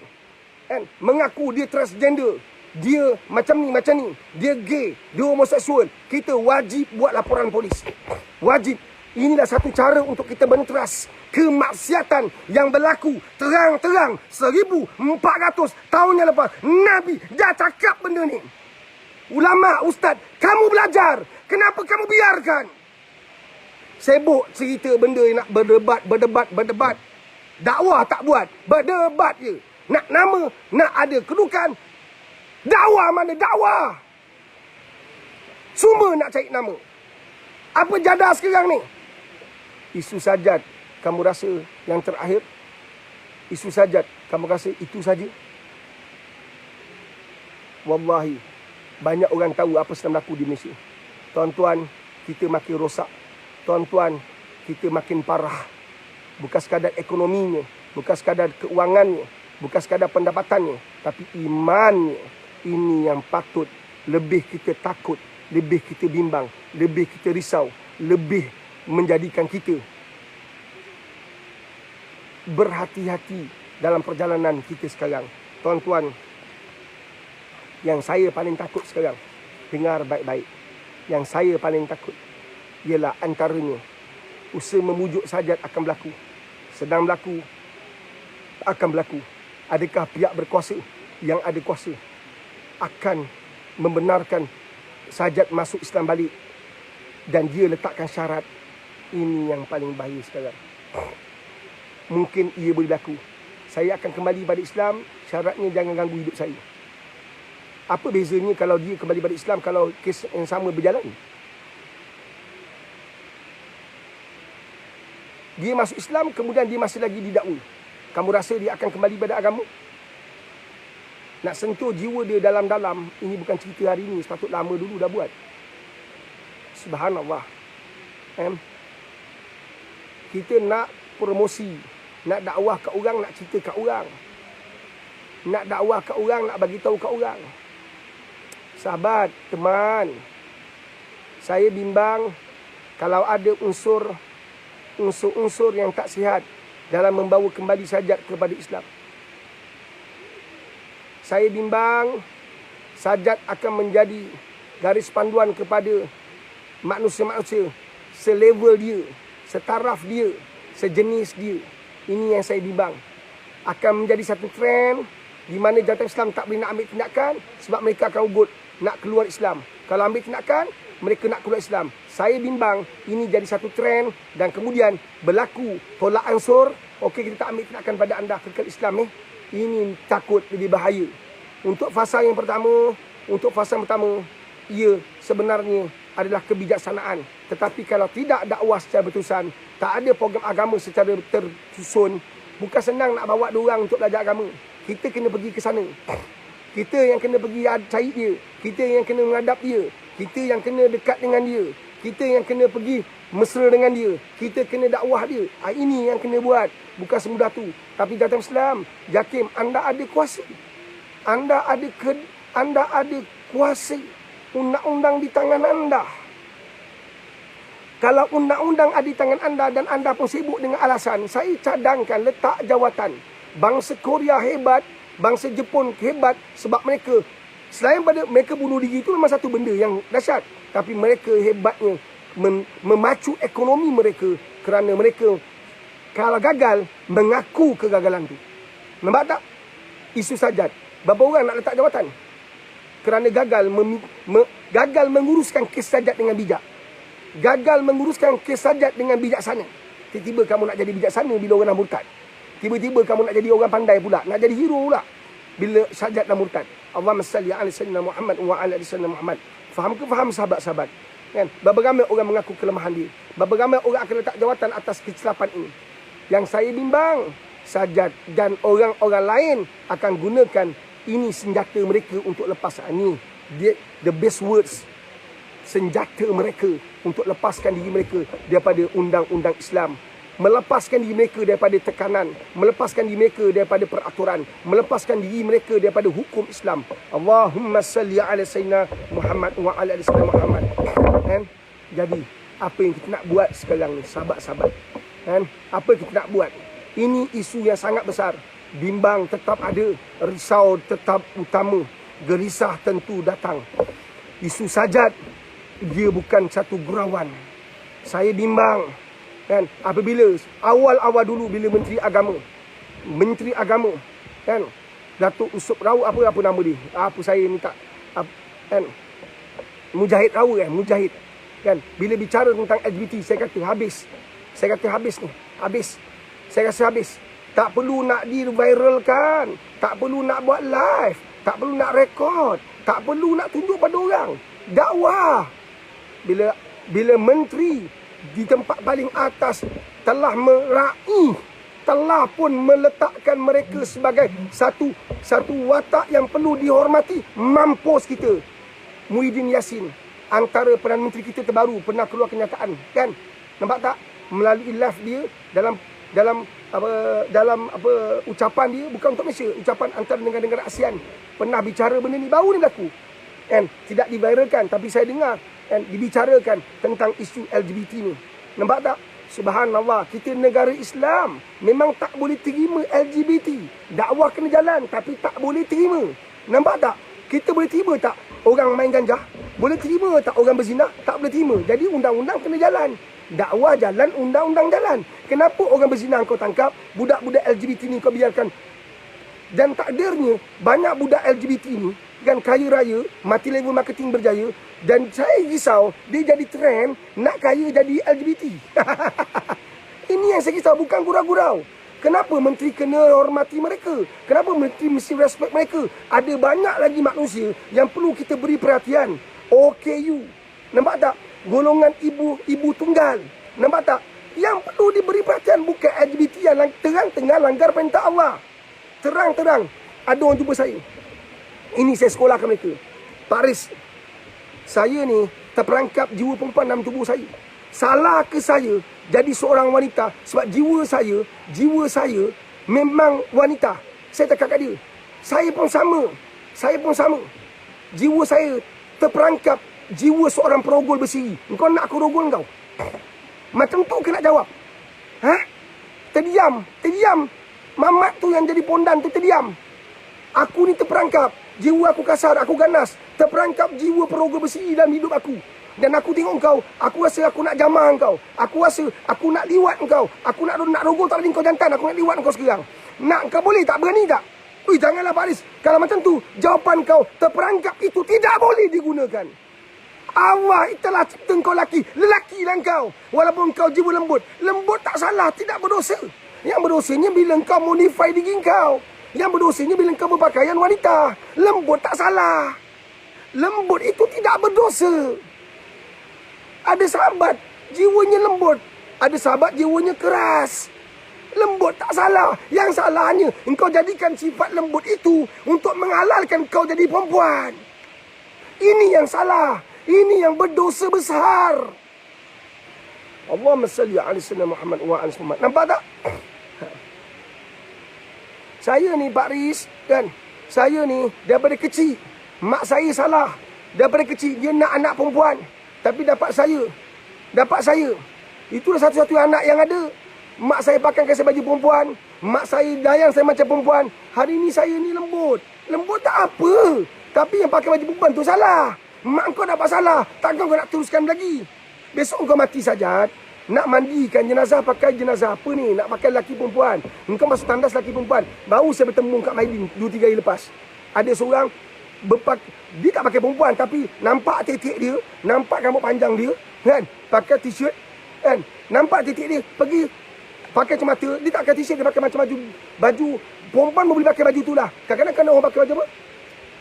kan, mengaku dia transgender, dia macam ni, dia gay, dia homoseksual, kita wajib buat laporan polis. Wajib. Inilah satu cara untuk kita benteras kemaksiatan yang berlaku terang-terang 1400 tahun yang lepas. Nabi dah cakap benda ni. Ulama, ustaz, kamu belajar. Kenapa kamu biarkan? Sibuk cerita benda yang nak berdebat. Dakwah tak buat, berdebat je. Nak nama, nak ada kedudukan, Dakwah mana dakwah? Semua nak cari nama. Apa jadah sekarang ni? Isu sajat, kamu rasa yang terakhir? Isu sajat, kamu rasa itu saja? Wallahi, banyak orang tahu apa sedang berlaku di Malaysia. Tuan-tuan, kita makin rosak. Tuan-tuan, kita makin parah. Bukan sekadar ekonominya, bukan sekadar keuangannya, bukan sekadar pendapatannya, tapi imannya. Ini yang patut lebih kita takut, lebih kita bimbang, lebih kita risau, lebih menjadikan kita berhati-hati dalam perjalanan kita sekarang. Tuan-tuan, yang saya paling takut sekarang, dengar baik-baik. Yang saya paling takut ialah antaranya usaha memujuk sajat akan berlaku. Sedang berlaku, akan berlaku. Adakah pihak berkuasa yang ada kuasa akan membenarkan sajat masuk Islam balik dan dia letakkan syarat? Ini yang paling bahaya sekarang. Mungkin ia boleh berlaku. Saya akan kembali pada Islam, syaratnya jangan ganggu hidup saya. Apa bezanya kalau dia kembali pada Islam kalau kes yang sama berjalan? Dia masuk Islam, kemudian dia masih lagi didakwa. Kamu rasa dia akan kembali pada agama? Nak sentuh jiwa dia dalam-dalam, ini bukan cerita hari ini, sepatut lama dulu dah buat. Subhanallah. Kita nak promosi, nak dakwah kat orang, nak cerita kat orang. Nak dakwah kat orang, nak bagi tahu kat orang. Sahabat, teman, saya bimbang kalau ada unsur yang tak sihat dalam membawa kembali sajat kepada Islam. Saya bimbang sajat akan menjadi garis panduan kepada manusia-manusia selevel dia, setaraf dia, sejenis dia. Ini yang saya bimbang. Akan menjadi satu trend di mana Jawatan Islam tak boleh nak ambil tindakan sebab mereka akan ugut nak keluar Islam. Kalau ambil tindakan, mereka nak keluar Islam. Saya bimbang ini jadi satu trend dan kemudian berlaku tolak ansur. Okey, kita tak ambil tindakan pada anda kekal Islam ni. Ini takut lebih bahaya. Untuk fasa yang pertama, ia sebenarnya adalah kebijaksanaan. Tetapi kalau tidak dakwah secara berterusan, tak ada program agama secara tersusun, bukan senang nak bawa diorang untuk belajar agama. Kita kena pergi ke sana. Kita yang kena pergi cari dia. Kita yang kena menghadap dia. Kita yang kena dekat dengan dia. Kita yang kena pergi mesra dengan dia. Kita kena dakwah dia. Ini yang kena buat. Bukan semudah tu. Tapi Jawatan Islam, JAKIM, anda ada kuasa. Anda ada kuasa. Undang-undang di tangan anda. Kalau undang-undang ada di tangan anda dan anda pun sibuk dengan alasan, saya cadangkan letak jawatan. Bangsa Korea hebat, bangsa Jepun hebat sebab mereka, selain pada mereka bunuh diri itu memang satu benda yang dahsyat, tapi mereka hebatnya memacu ekonomi mereka kerana mereka kalau gagal mengaku kegagalan itu. Nampak tak? Isu sajat. Berapa orang nak letak jawatan? Kerana gagal menguruskan kes sajat dengan bijak. Gagal menguruskan kes sajat dengan bijaksana. Tiba-tiba kamu nak jadi bijaksana bila orang dah murtad. Tiba-tiba kamu nak jadi orang pandai pula, nak jadi hero pula bila sajat dah murtad. Allahumma salli ala sayyidina Muhammad wa ala ali sayyidina Muhammad. Faham ke faham sahabat-sahabat? Kan? Berapa ramai orang mengaku kelemahan dia. Berapa ramai orang akan letak jawatan atas kesilapan ini. Yang saya bimbang, sajat dan orang-orang lain akan gunakan ini senjata mereka untuk lepas. Ini the best words. Senjata mereka untuk lepaskan diri mereka daripada undang-undang Islam. Melepaskan diri mereka daripada tekanan. Melepaskan diri mereka daripada peraturan. Melepaskan diri mereka daripada hukum Islam. Allahumma salli ala sayyidina Muhammad wa ala ali sayyidina Muhammad. Kan? Jadi, apa yang kita nak buat sekarang ni, sahabat-sahabat? Kan? Apa yang kita nak buat? Ini isu yang sangat besar. Bimbang tetap ada, risau tetap utama. Gerisah tentu datang. Isu sajat, dia bukan satu gurauan. Saya bimbang, kan, apabila awal-awal dulu bila Menteri Agama kan, Datuk Yusof Rau, apa nama dia, apa saya minta kan, Mujahid Rau kan, bila bicara tentang LGBT, saya kata habis ni, saya rasa habis. Tak perlu nak di-viralkan. Tak perlu nak buat live. Tak perlu nak rekod. Tak perlu nak tunjuk pada orang. Dakwah. Bila menteri di tempat paling atas telah meraih, telah pun meletakkan mereka sebagai satu watak yang perlu dihormati, mampus kita. Muhyiddin Yassin, antara Perdana Menteri kita terbaru, pernah keluar kenyataan, kan? Nampak tak? Melalui live dia dalam ucapan dia, bukan untuk Malaysia, ucapan antara negara-negara ASEAN, pernah bicara benda ni, baru ni berlaku. And tidak diviralkan, tapi saya dengar and dibicarakan tentang isu LGBT ni. Nampak tak? Subhanallah, kita negara Islam memang tak boleh terima LGBT. Dakwah kena jalan, tapi tak boleh terima. Nampak tak? Kita boleh terima tak orang main ganja? Boleh terima tak orang berzina? Tak boleh terima. Jadi undang-undang kena jalan. Dakwah jalan, undang-undang jalan. Kenapa orang berzina kau tangkap? Budak-budak LGBT ni kau biarkan. Dan takdirnya banyak budak LGBT ni kan kaya raya, mati level marketing berjaya. Dan saya risau dia jadi trend nak kaya jadi LGBT. Ini yang saya risau, bukan gurau-gurau. Kenapa menteri kena hormati mereka? Kenapa menteri mesti respect mereka? Ada banyak lagi manusia yang perlu kita beri perhatian. OKU. Nampak tak? Golongan ibu tunggal. Nampak tak? Yang perlu diberi perhatian bukan LGBT yang terang-terang langgar perintah Allah. Terang-terang. Ada orang jumpa saya. Ini saya sekolahkan mereka. Pak Riz, saya ni terperangkap jiwa perempuan dalam tubuh saya. Salah ke saya jadi seorang wanita? Sebab jiwa saya memang wanita. Saya cakap kat dia, saya pun sama. Jiwa saya terperangkap jiwa seorang perogol besi. Engkau nak aku rogol kau? Macam tu ke nak jawab? Terdiam. Mamat tu yang jadi pondan tu terdiam. Aku ni terperangkap. Jiwa aku kasar, aku ganas. Terperangkap jiwa perogol besi dalam hidup aku. Dan aku tengok kau, aku rasa aku nak jamah kau. Aku rasa aku nak liwat kau. Aku nak rogol tak boleh kau jantan. Aku nak liwat kau sekarang. Nak kau boleh tak? Berani tak? Ui, janganlah Pak Riz. Kalau macam tu, jawapan kau terperangkap itu tidak boleh digunakan. Allah telah cipta kau lelaki. Lelaki lah kau. Walaupun kau jiwa lembut. Lembut tak salah, tidak berdosa. Yang berdosanya bila kau modify diri kau. Yang berdosanya bila kau berpakaian wanita. Lembut tak salah. Lembut itu tidak berdosa. Ada sahabat jiwanya lembut. Ada sahabat jiwanya keras. Lembut tak salah. Yang salahnya engkau jadikan sifat lembut itu untuk menghalalkan kau jadi perempuan. Ini yang salah. Ini yang berdosa besar. Allahumma salli ala sayyidina Muhammad wa ala Muhammad. Nampak tak? Saya ni Pak Riz, kan? Saya ni daripada kecil, mak saya salah. Daripada kecil dia nak anak perempuan. Tapi dapat saya. Itulah satu-satu anak yang ada. Mak saya pakaikan saya baju perempuan. Mak saya dayang saya macam perempuan. Hari ni saya ni lembut. Lembut tak apa. Tapi yang pakai baju perempuan tu salah. Mak kau dapat salah. Takkan kau nak teruskan lagi. Besok kau mati saja. Nak mandikan jenazah pakai jenazah apa ni? Nak pakai lelaki perempuan. Engkau masuk tandas lelaki perempuan. Baru saya bertemu kat Maidin 2-3 hari lepas. Ada seorang dia tak pakai perempuan tapi nampak titik dia, nampak rambut panjang dia, kan? Pakai t-shirt, kan? Nampak titik dia, pergi pakai kacamata, dia tak pakai t-shirt, dia pakai macam baju perempuan boleh pakai baju tu lah. Kadang-kadang orang pakai baju apa?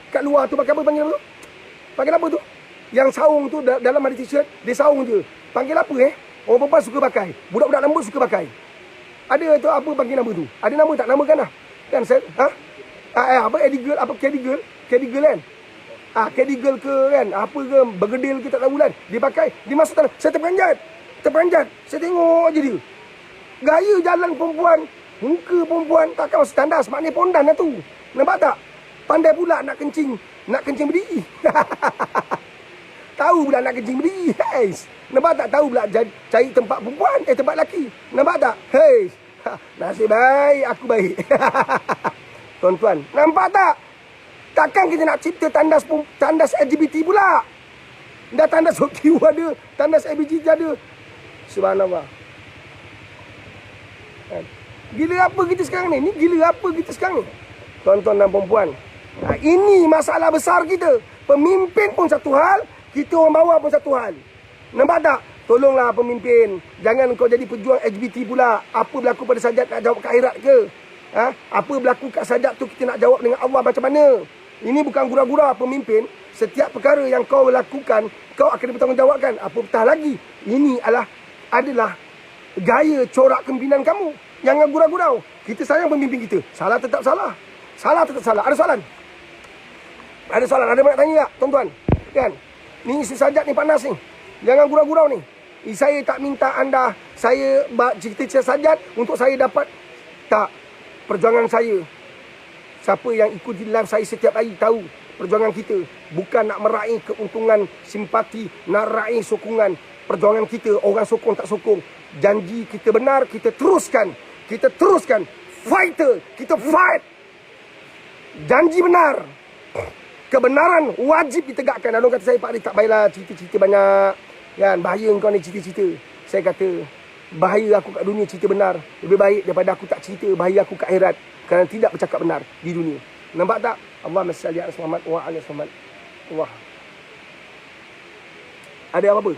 Kat luar tu pakai apa, panggil apa tu? Panggil apa tu? Yang saung tu dalam ada t-shirt, dia saung je. Panggil apa Orang perempuan suka pakai. Budak-budak lembut suka pakai. Ada tu apa panggil nama tu? Ada nama tak? Namakan lah. Kan saya apa Eddie girl, apa Caddy girl kan? Caddy girl ke kan? Apa ke bergedil ke tak tahu kan? Dia pakai, dia masuk tanah. Saya terperanjat. Saya tengok je dia. Gaya jalan perempuan, muka perempuan takkan masuk tandas, maknanya pondan lah tu. Nampak tak? Pandai pula nak kencing berdiri. Tahu pula nak kencing berdiri. Guys. Nampak tak? Tahu pula cari tempat perempuan, tempat lelaki. Nampak tak? Hei, nasib baik, aku baik. Tuan-tuan, nampak tak? Takkan kita nak cipta tandas LGBT pula? Dah tandas OQ ada, tandas LGBT ada. Subhanallah. Gila apa kita sekarang ni? Ni gila apa kita sekarang ni? Tuan-tuan dan perempuan, ini masalah besar kita. Pemimpin pun satu hal, kita orang bawah pun satu hal. Nampak tak? Tolonglah pemimpin. Jangan kau jadi pejuang LGBT pula. Apa berlaku pada Sajat nak jawab ke akhirat ke? Apa berlaku kat Sajak tu kita nak jawab dengan Allah macam mana? Ini bukan gurau-gurau pemimpin. Setiap perkara yang kau lakukan, kau akan dipertanggungjawabkan. Apatah lagi, ini adalah gaya corak kepimpinan kamu. Jangan gurau-gurau. Kita sayang pemimpin kita. Salah tetap salah. Salah tetap salah. Ada soalan? Ada soalan? Ada nak tanya tak, tuan-tuan? Kan? Ni isu Sajak ni panas ni. Jangan gurau-gurau ni. Saya tak minta anda saya cerita Sajak untuk saya dapat. Tak. Perjuangan saya. Siapa yang ikuti live saya setiap hari tahu perjuangan kita bukan nak meraih keuntungan simpati, nak raih sokongan. Perjuangan kita orang sokong tak sokong. Janji kita benar, kita teruskan. Kita teruskan. Fighter, kita fight. Janji benar. Kebenaran wajib ditegakkan. Ada orang kata saya, Pak Ali, tak payahlah cerita-cerita banyak. Kan, bahaya kau ni cerita-cerita. Saya kata, bahaya aku kat dunia cerita benar. Lebih baik daripada aku tak cerita, bahaya aku kat akhirat. Kerana tidak bercakap benar di dunia. Nampak tak? Allahumma salli ala Muhammad wa ala Muhammad. Allah. Ada apa-apa?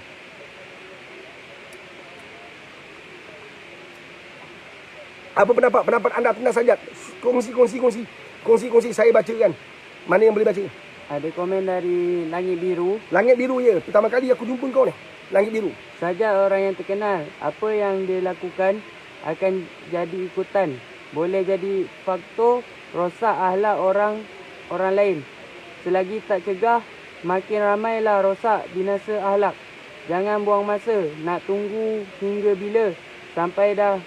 Apa pendapat? Pendapat anda tentang Sajak? Kongsi. Saya bacakan. Mana yang boleh baca? Ada komen dari Langit Biru. Langit Biru, ya. Pertama kali aku jumpa kau ni. Langit Biru. Sajak orang yang terkenal. Apa yang dia lakukan akan jadi ikutan. Boleh jadi faktor rosak akhlak orang lain. Selagi tak cegah, makin ramailah rosak binasa akhlak. Jangan buang masa. Nak tunggu hingga bila? Sampai dah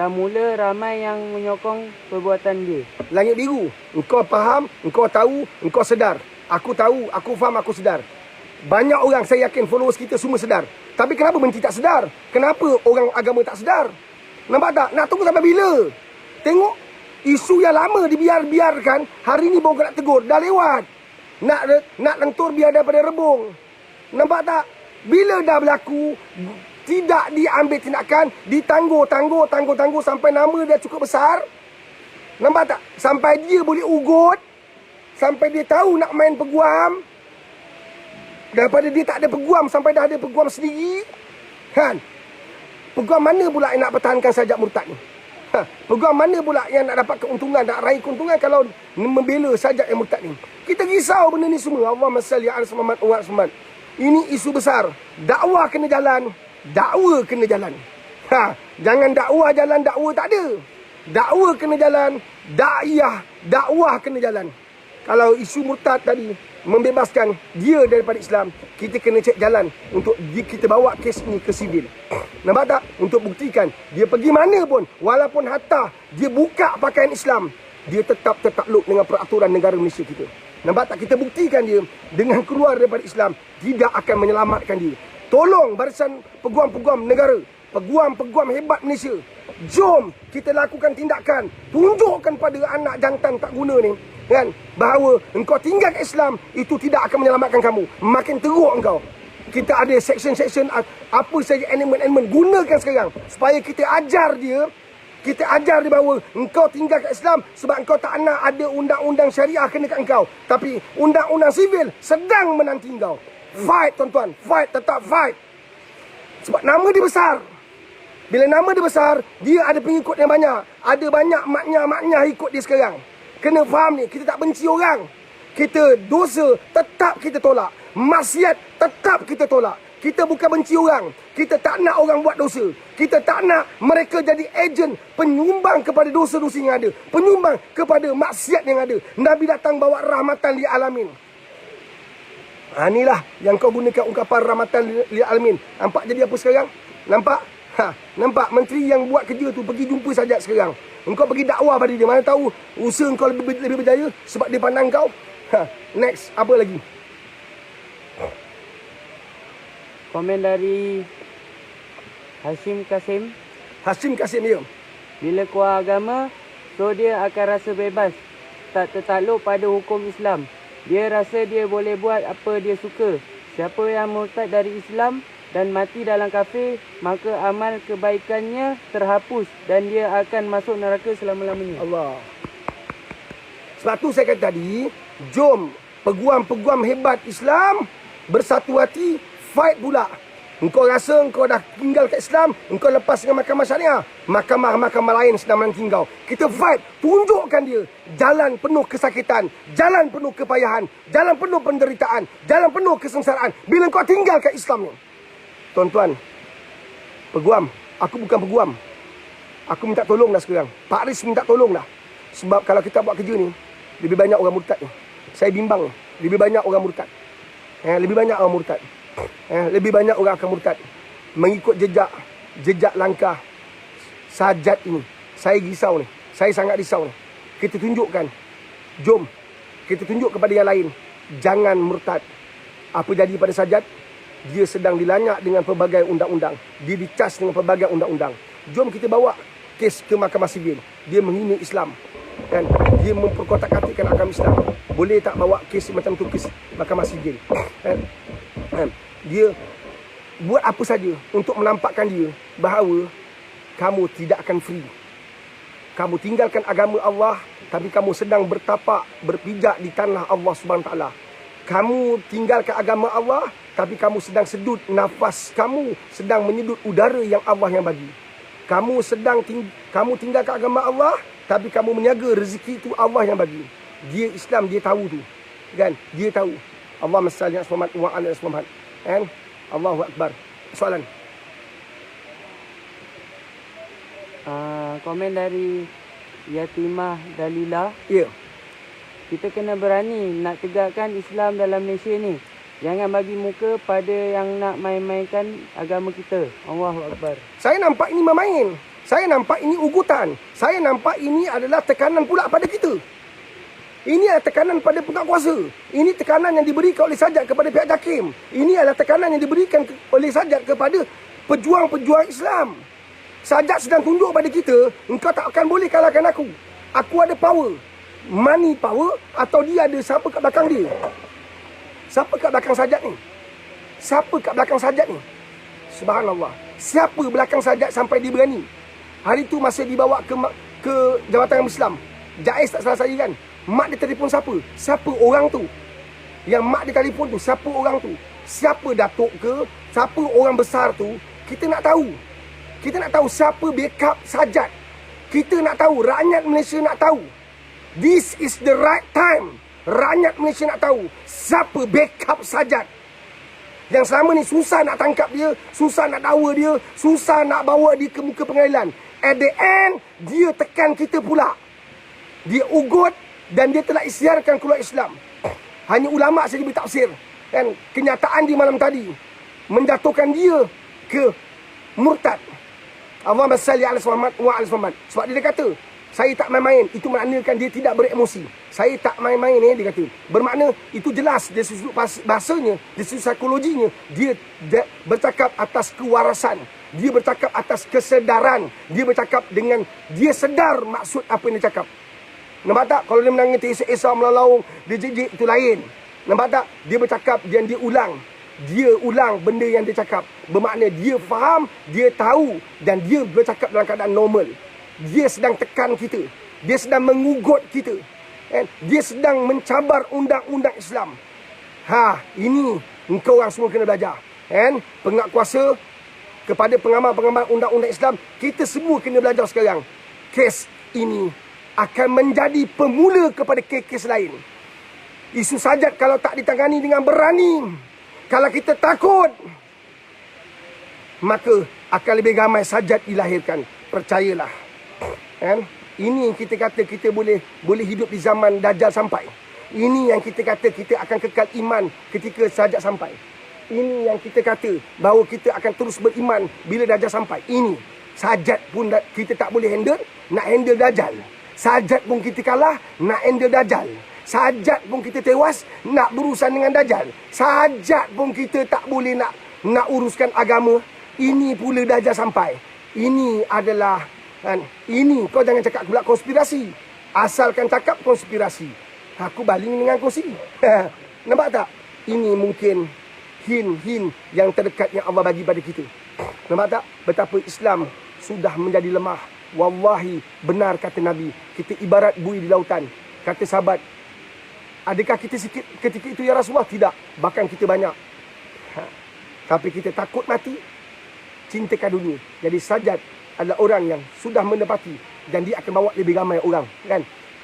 mula ramai yang menyokong perbuatan dia. Langit Biru, engkau faham, engkau tahu, engkau sedar. Aku tahu, aku faham, aku sedar. Banyak orang, saya yakin followers kita semua sedar. Tapi kenapa menti tak sedar? Kenapa orang agama tak sedar? Nampak tak? Nak tunggu sampai bila? Tengok, isu yang lama dibiarkan, hari ni baru nak tegur. Dah lewat. Nak lentur biar daripada rebung. Nampak tak? Bila dah berlaku, tidak diambil tindakan, ditangguh sampai nama dia cukup besar. Nampak tak? Sampai dia boleh ugut, sampai dia tahu nak main peguam. Daripada dia tak ada peguam sampai dah ada peguam sendiri. Kan? Peguam mana pula yang nak pertahankan Sajak murtad ni? Peguam mana pula yang nak dapat keuntungan, nak raih keuntungan kalau membela Sajak yang murtad ni? Kita risau benda ni semua. Allahumma salli ala Muhammad wa ala Muhammad. Ini isu besar. Dakwah kena jalan. Dakwa kena jalan. Jangan dakwah jalan, dakwa tak ada. Dakwa kena jalan, dakwah kena jalan. Kalau isu murtad tadi membebaskan dia daripada Islam, kita kena cek jalan untuk kita bawa kes ini ke sivil. Nampak tak? Untuk buktikan dia pergi mana pun, walaupun hatta dia buka pakaian Islam, dia tetap takluk dengan peraturan negara Malaysia kita. Nampak tak? Kita buktikan dia dengan keluar daripada Islam tidak akan menyelamatkan dia. Tolong barisan peguam-peguam negara, peguam-peguam hebat Malaysia. Jom kita lakukan tindakan. Tunjukkan pada anak jantan tak guna ni, kan, bahawa engkau tinggal ke Islam itu tidak akan menyelamatkan kamu. Makin teruk engkau. Kita ada section-section apa saja elemen-elemen, gunakan sekarang supaya kita ajar dia. Kita ajar dia bahawa engkau tinggal ke Islam sebab engkau tak nak ada undang-undang syariah kena kat engkau. Tapi undang-undang sivil sedang menanti engkau. Fight, tuan-tuan. Fight, tetap fight. Sebab nama dia besar. Bila nama dia besar, dia ada pengikut yang banyak. Ada banyak maknya ikut dia sekarang. Kena faham ni, kita tak benci orang. Kita dosa, tetap kita tolak. Maksiat, tetap kita tolak. Kita bukan benci orang. Kita tak nak orang buat dosa. Kita tak nak mereka jadi ejen penyumbang kepada dosa-dosa yang ada. Penyumbang kepada maksiat yang ada. Nabi datang bawa rahmatan lil alamin. Inilah yang kau gunakan ungkapan rahmatan lil alamin. Nampak jadi apa sekarang? Nampak? Nampak menteri yang buat kerja tu pergi jumpa Sajak sekarang. Engkau pergi dakwah pada dia. Mana tahu usaha engkau lebih berjaya sebab dia pandang kau. Next, apa lagi? Komen dari Hashim Kasim. Hashim Kasim, ya. Bila keluar agama, so dia akan rasa bebas. Tak tertakluk pada hukum Islam. Dia rasa dia boleh buat apa dia suka. Siapa yang murtad dari Islam dan mati dalam kafir, maka amal kebaikannya terhapus dan dia akan masuk neraka selama-lamanya. Allah. Sebab tu saya kata tadi, jom peguam-peguam hebat Islam bersatu hati, fight pula. Engkau rasa engkau dah tinggal kat Islam, engkau lepas dengan mahkamah syariah, mahkamah-mahkamah lain sedang menanti engkau. Kita fight, tunjukkan dia jalan penuh kesakitan, jalan penuh kepayahan, jalan penuh penderitaan, jalan penuh kesengsaraan bila engkau tinggal kat Islam ni. Tuan-tuan, peguam, aku bukan peguam. Aku minta tolong dah sekarang. Pak Riz minta tolong dah. Sebab kalau kita buat kerja ni, lebih banyak orang murtad ni. Saya bimbang ni. Lebih banyak orang murtad. Lebih banyak orang murtad. Lebih banyak orang akan murtad. Mengikut jejak langkah Sajat ini. Saya risau ni. Saya sangat risau ni. Kita tunjukkan. Jom. Kita tunjuk kepada yang lain. Jangan murtad. Apa jadi pada Sajat? Dia sedang dilanyak dengan pelbagai undang-undang. Dia dicas dengan pelbagai undang-undang. Jom kita bawa kes ke mahkamah sivil. Dia menghina Islam. Kan? Dia memperkotak-katikkan agama Islam. Boleh tak bawa kes macam tu, kes mahkamah sivil? Kan? Dia buat apa saja untuk menampakkan dia bahawa kamu tidak akan free. Kamu tinggalkan agama Allah, tapi kamu sedang bertapak, berpijak di tanah Allah SWT. Kamu tinggalkan agama Allah, tapi kamu sedang sedut nafas kamu, sedang menyedut udara yang Allah yang bagi. Kamu tinggalkan agama Allah, tapi kamu menjaga rezeki itu Allah yang bagi. Dia Islam, dia tahu tu. Kan? Dia tahu. Allahumma salli ala Muhammad wa ala Muhammad. Kan? Allahu Akbar. Soalan. Komen dari Yatimah Dalila. Ya. Kita kena berani nak tegakkan Islam dalam Malaysia ni. Jangan bagi muka pada yang nak main-mainkan agama kita. Allahu Akbar. Saya nampak ini bermain. Saya nampak ini ugutan. Saya nampak ini adalah tekanan pula pada kita. Ini adalah tekanan pada penguatkuasa. Ini tekanan yang diberikan oleh Sajat kepada pihak JAKIM. Ini adalah tekanan yang diberikan oleh Sajat kepada pejuang-pejuang Islam. Sajat sedang tunjuk pada kita, engkau tak akan boleh kalahkan aku. Aku ada power. Money power, atau dia ada siapa kat belakang dia? Siapa kat belakang Sajat ni? Siapa kat belakang Sajat ni? Subhanallah. Siapa belakang Sajat sampai dia berani? Hari tu masa dibawa ke Jabatan Islam, Jais tak salah saya kan? Mak dia telefon siapa? Siapa orang tu? Yang mak dia telefon tu, siapa orang tu? Siapa datuk ke? Siapa orang besar tu? Kita nak tahu. Kita nak tahu siapa backup Sajat. Kita nak tahu, rakyat Malaysia nak tahu. This is the right time. Rakyat Malaysia nak tahu siapa backup Sajat. Yang selama ni susah nak tangkap dia, susah nak dakwa dia, susah nak bawa dia ke muka pengadilan. At the end, dia tekan kita pula. Dia ugut dan dia telah isyarkan keluar Islam. Hanya ulama' saja bertafsir. Dan kenyataan di malam tadi menjatuhkan dia ke murtad. Allahumma salli ala Muhammad wa ala Muhammad. Sebab dia kata, saya tak main-main. Itu maknakan dia tidak beremosi. Saya tak main-main dia kata. Bermakna itu jelas dari sudut bahasanya, dari sudut psikologinya, dia bercakap atas kewarasan. Dia bercakap atas kesedaran. Dia bercakap dengan dia sedar maksud apa yang dia cakap. Nampak tak? Kalau dia menangis teresa-esa melalau, dia jejik, itu lain. Nampak tak? Dia bercakap dan dia ulang. Dia ulang benda yang dia cakap. Bermakna dia faham, dia tahu dan dia bercakap dalam keadaan normal. Dia sedang tekan kita. Dia sedang mengugut kita. Dia sedang mencabar undang-undang Islam. Ini engkau orang semua kena belajar. Penguatkuasa kepada pengamal-pengamal undang-undang Islam, kita semua kena belajar sekarang. Kes ini akan menjadi pemula kepada kes-kes lain. Isu Sajat kalau tak ditangani dengan berani, kalau kita takut, maka akan lebih ramai Sajat dilahirkan. Percayalah. Ini yang kita kata kita boleh hidup di zaman Dajjal sampai. Ini yang kita kata kita akan kekal iman ketika Sajat sampai. Ini yang kita kata bahawa kita akan terus beriman bila Dajjal sampai. Ini Sajat pun kita tak boleh handle, nak handle Dajjal. Sajat pun kita kalah, nak handle Dajjal. Sajat pun kita tewas, nak berurusan dengan Dajjal. Sajat pun kita tak boleh nak uruskan agama. Ini pula Dajjal sampai. Ini adalah ini kau jangan cakap pula konspirasi. Asalkan cakap konspirasi, aku baling dengan kursi. Nampak tak? Ini mungkin hin yang terdekat yang Allah bagi pada kita. Nampak tak? Betapa Islam sudah menjadi lemah. Wallahi, benar kata Nabi, kita ibarat buih di lautan. Kata sahabat, adakah kita sikit ketika itu ya Rasulullah? Tidak, bahkan kita banyak. Tapi kita takut mati, cintakan dunia. Jadi Sajjad adalah orang yang sudah menepati dan dia akan bawa lebih ramai orang, kan?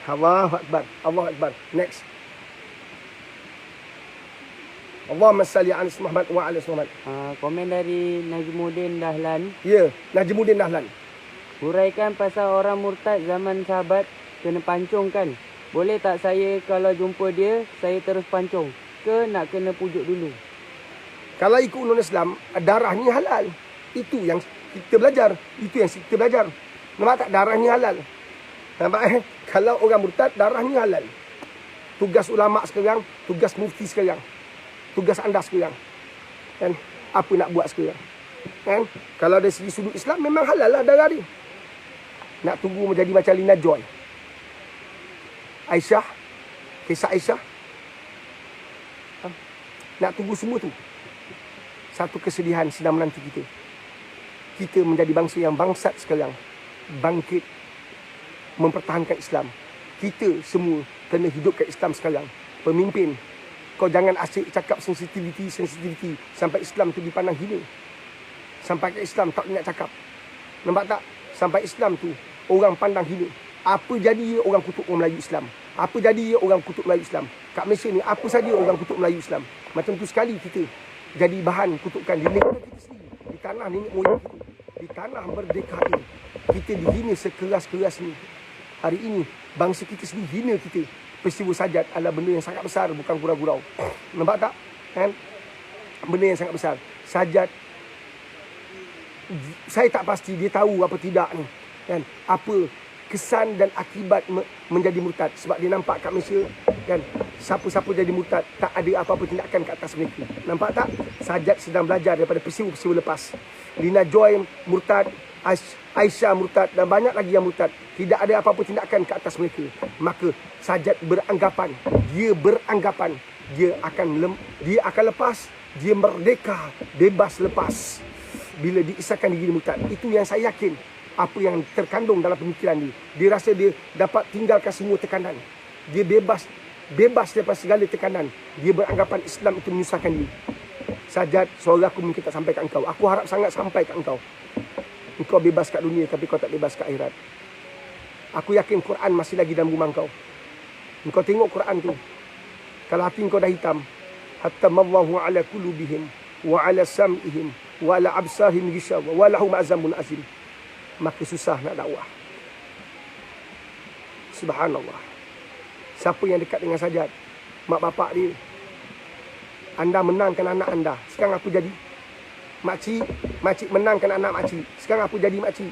Allahu Akbar, Allahu Akbar. Next. Allahumma salli ala Muhammad wa ala Muhammad. Komen dari Najmuddin Dahlan. Ya, Najmuddin Dahlan. Huraikan pasal orang murtad zaman sahabat kena pancung kan? Boleh tak saya kalau jumpa dia, saya terus pancung? Ke nak kena pujuk dulu? Kalau ikut undang Islam, darah ni halal. Itu yang kita belajar. Itu yang kita belajar. Nampak tak? Darah ni halal. Nampak Kalau orang murtad, darah ni halal. Tugas ulama sekarang, tugas mufti sekarang. Tugas anda sekarang. Kan? Apa nak buat sekarang? Kan? Kalau dari segi sudut Islam, memang halal lah darah dia. Nak tunggu menjadi macam Lina Joy, Aisyah, kisah Aisyah. Nak tunggu semua tu. Satu kesedihan sedang menanti kita. Kita menjadi bangsa yang bangsat sekarang. Bangkit. Mempertahankan Islam. Kita semua kena hidupkan Islam sekarang. Pemimpin, kau jangan asyik cakap sensitivity sampai Islam tu dipandang hina. Sampai ke Islam tak nak cakap. Nampak tak? Sampai Islam tu orang pandang hina. Apa jadi orang kutuk orang Melayu Islam? Apa jadi orang kutuk Melayu Islam? Kat Malaysia ni apa saja orang kutuk Melayu Islam. Macam tu sekali kita jadi bahan kutukan di negara kita sendiri. Di tanah nenek moyang kita. Di tanah merdeka ini. Kita dihina sekeras-keras ni. Hari ini bangsa kita sendiri hina kita. Peristiwa Sajjad adalah benda yang sangat besar, bukan gurau-gurau. Nampak tak? Kan? Benda yang sangat besar. Sajjad, saya tak pasti dia tahu apa tidak ni. Kan? Apa kesan dan akibat menjadi murtad. Sebab dia nampak kat Malaysia, kan, siapa-siapa jadi murtad, tak ada apa-apa tindakan kat atas mereka. Nampak tak? Sajjad sedang belajar daripada peristiwa-peristiwa lepas. Lina Joy murtad, Aisyah murtad dan banyak lagi yang murtad. Tidak ada apa-apa tindakan ke atas mereka. Maka Sajjad beranggapan, dia akan lepas, dia merdeka, bebas lepas bila diisahkan diri murtad. Itu yang saya yakin. Apa yang terkandung dalam pemikiran dia. Dia rasa dia dapat tinggalkan semua tekanan. Dia bebas daripada segala tekanan. Dia beranggapan Islam itu menyusahkan dia. Sajjad, suara aku mungkin tak sampai kat engkau. Aku harap sangat sampai kat engkau. Engkau bebas kat dunia tapi kau tak bebas kat akhirat. Aku yakin Quran masih lagi dalam rumah kau. Engkau tengok Quran tu. Kalau hati engkau dah hitam, hatta mallahu ala qulubihim wa ala sam'ihim wa ala absarihim gishawa wa lahum azabun azim. Maka susah nak dakwah. Subhanallah. Siapa yang dekat dengan Sajjad? Mak bapak dia. Anda menangkan anak anda. Sekarang apa jadi? Makcik menangkan anak makcik. Sekarang apa jadi makcik?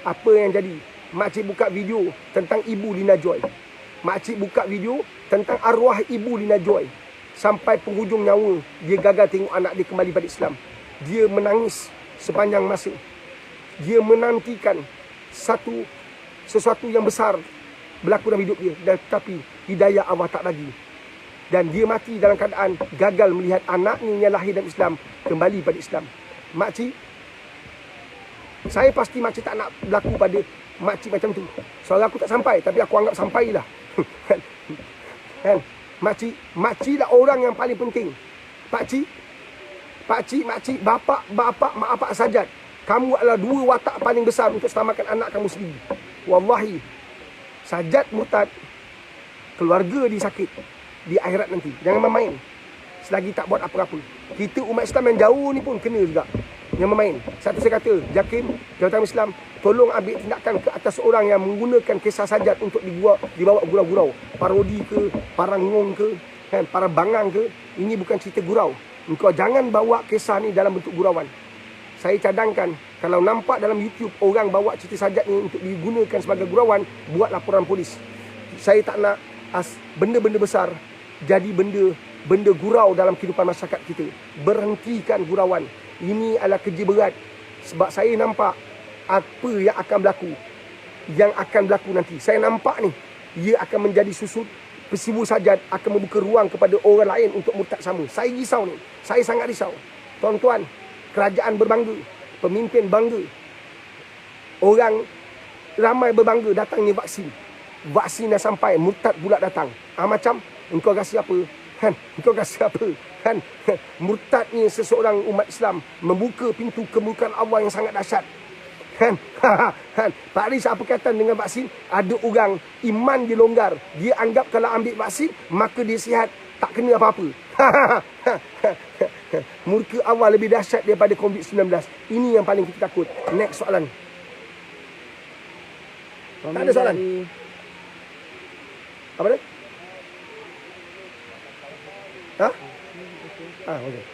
Apa yang jadi? Makcik buka video tentang ibu Lina Joy. Makcik buka video tentang arwah ibu Lina Joy. Sampai penghujung nyawa, dia gagal tengok anak dia kembali pada Islam. Dia menangis sepanjang masa. Dia menantikan sesuatu yang besar berlaku dalam hidup dia. Tetapi hidayah Allah tak bagi. Dan dia mati dalam keadaan gagal melihat anaknya yang lahir dalam Islam kembali pada Islam. Makcik, saya pasti makcik tak nak berlaku pada makcik macam tu. Suara aku tak sampai, tapi aku anggap sampailah. Kan? Makcik lah orang yang paling penting. Pakcik, bapak, mak bapak Sajjad. Kamu adalah dua watak paling besar untuk selamatkan anak kamu sendiri. Wallahi, Sajjad murtad, keluarga dia sakit di akhirat nanti. Jangan main-main. Selagi tak buat apa-apa. Kita umat Islam yang jauh ni pun kena juga. Yang main. Satu saya kata, JAKIM, Jabatan Islam, tolong ambil tindakan ke atas orang yang menggunakan kisah Sajjad untuk dibawa gurau-gurau. Parodi ke, parangong ke, kan, para bangang ke. Ini bukan cerita gurau. Engkau jangan bawa kisah ni dalam bentuk gurauan. Saya cadangkan, kalau nampak dalam YouTube orang bawa cerita Sajjad ni untuk digunakan sebagai gurauan, buat laporan polis. Saya tak nak benda-benda besar jadi benda gurau dalam kehidupan masyarakat kita. Berhentikan gurauan. Ini adalah kerja berat. Sebab saya nampak apa yang akan berlaku. Yang akan berlaku nanti. Saya nampak ni, ia akan menjadi susut. Peristiwa Sajjad akan membuka ruang kepada orang lain untuk murtad sama. Saya risau ni. Saya sangat risau. Tuan-tuan, kerajaan berbangga. Pemimpin bangga. Orang ramai berbangga datangnya vaksin. Vaksin dah sampai, murtad pula datang. Macam, engkau rasa apa? Kan? Engkau rasa apa? Kan murtad ni seseorang umat Islam membuka pintu kemurkaan Allah yang sangat dahsyat. Kan? Pak Riz apa kata dengan vaksin? Ada orang iman dia longgar. Dia anggap kalau ambil vaksin maka dia sihat, tak kena apa-apa. Murka Allah lebih dahsyat daripada COVID-19. Ini yang paling kita takut. Next soalan. Tak ada soalan. Apa dia? Okey.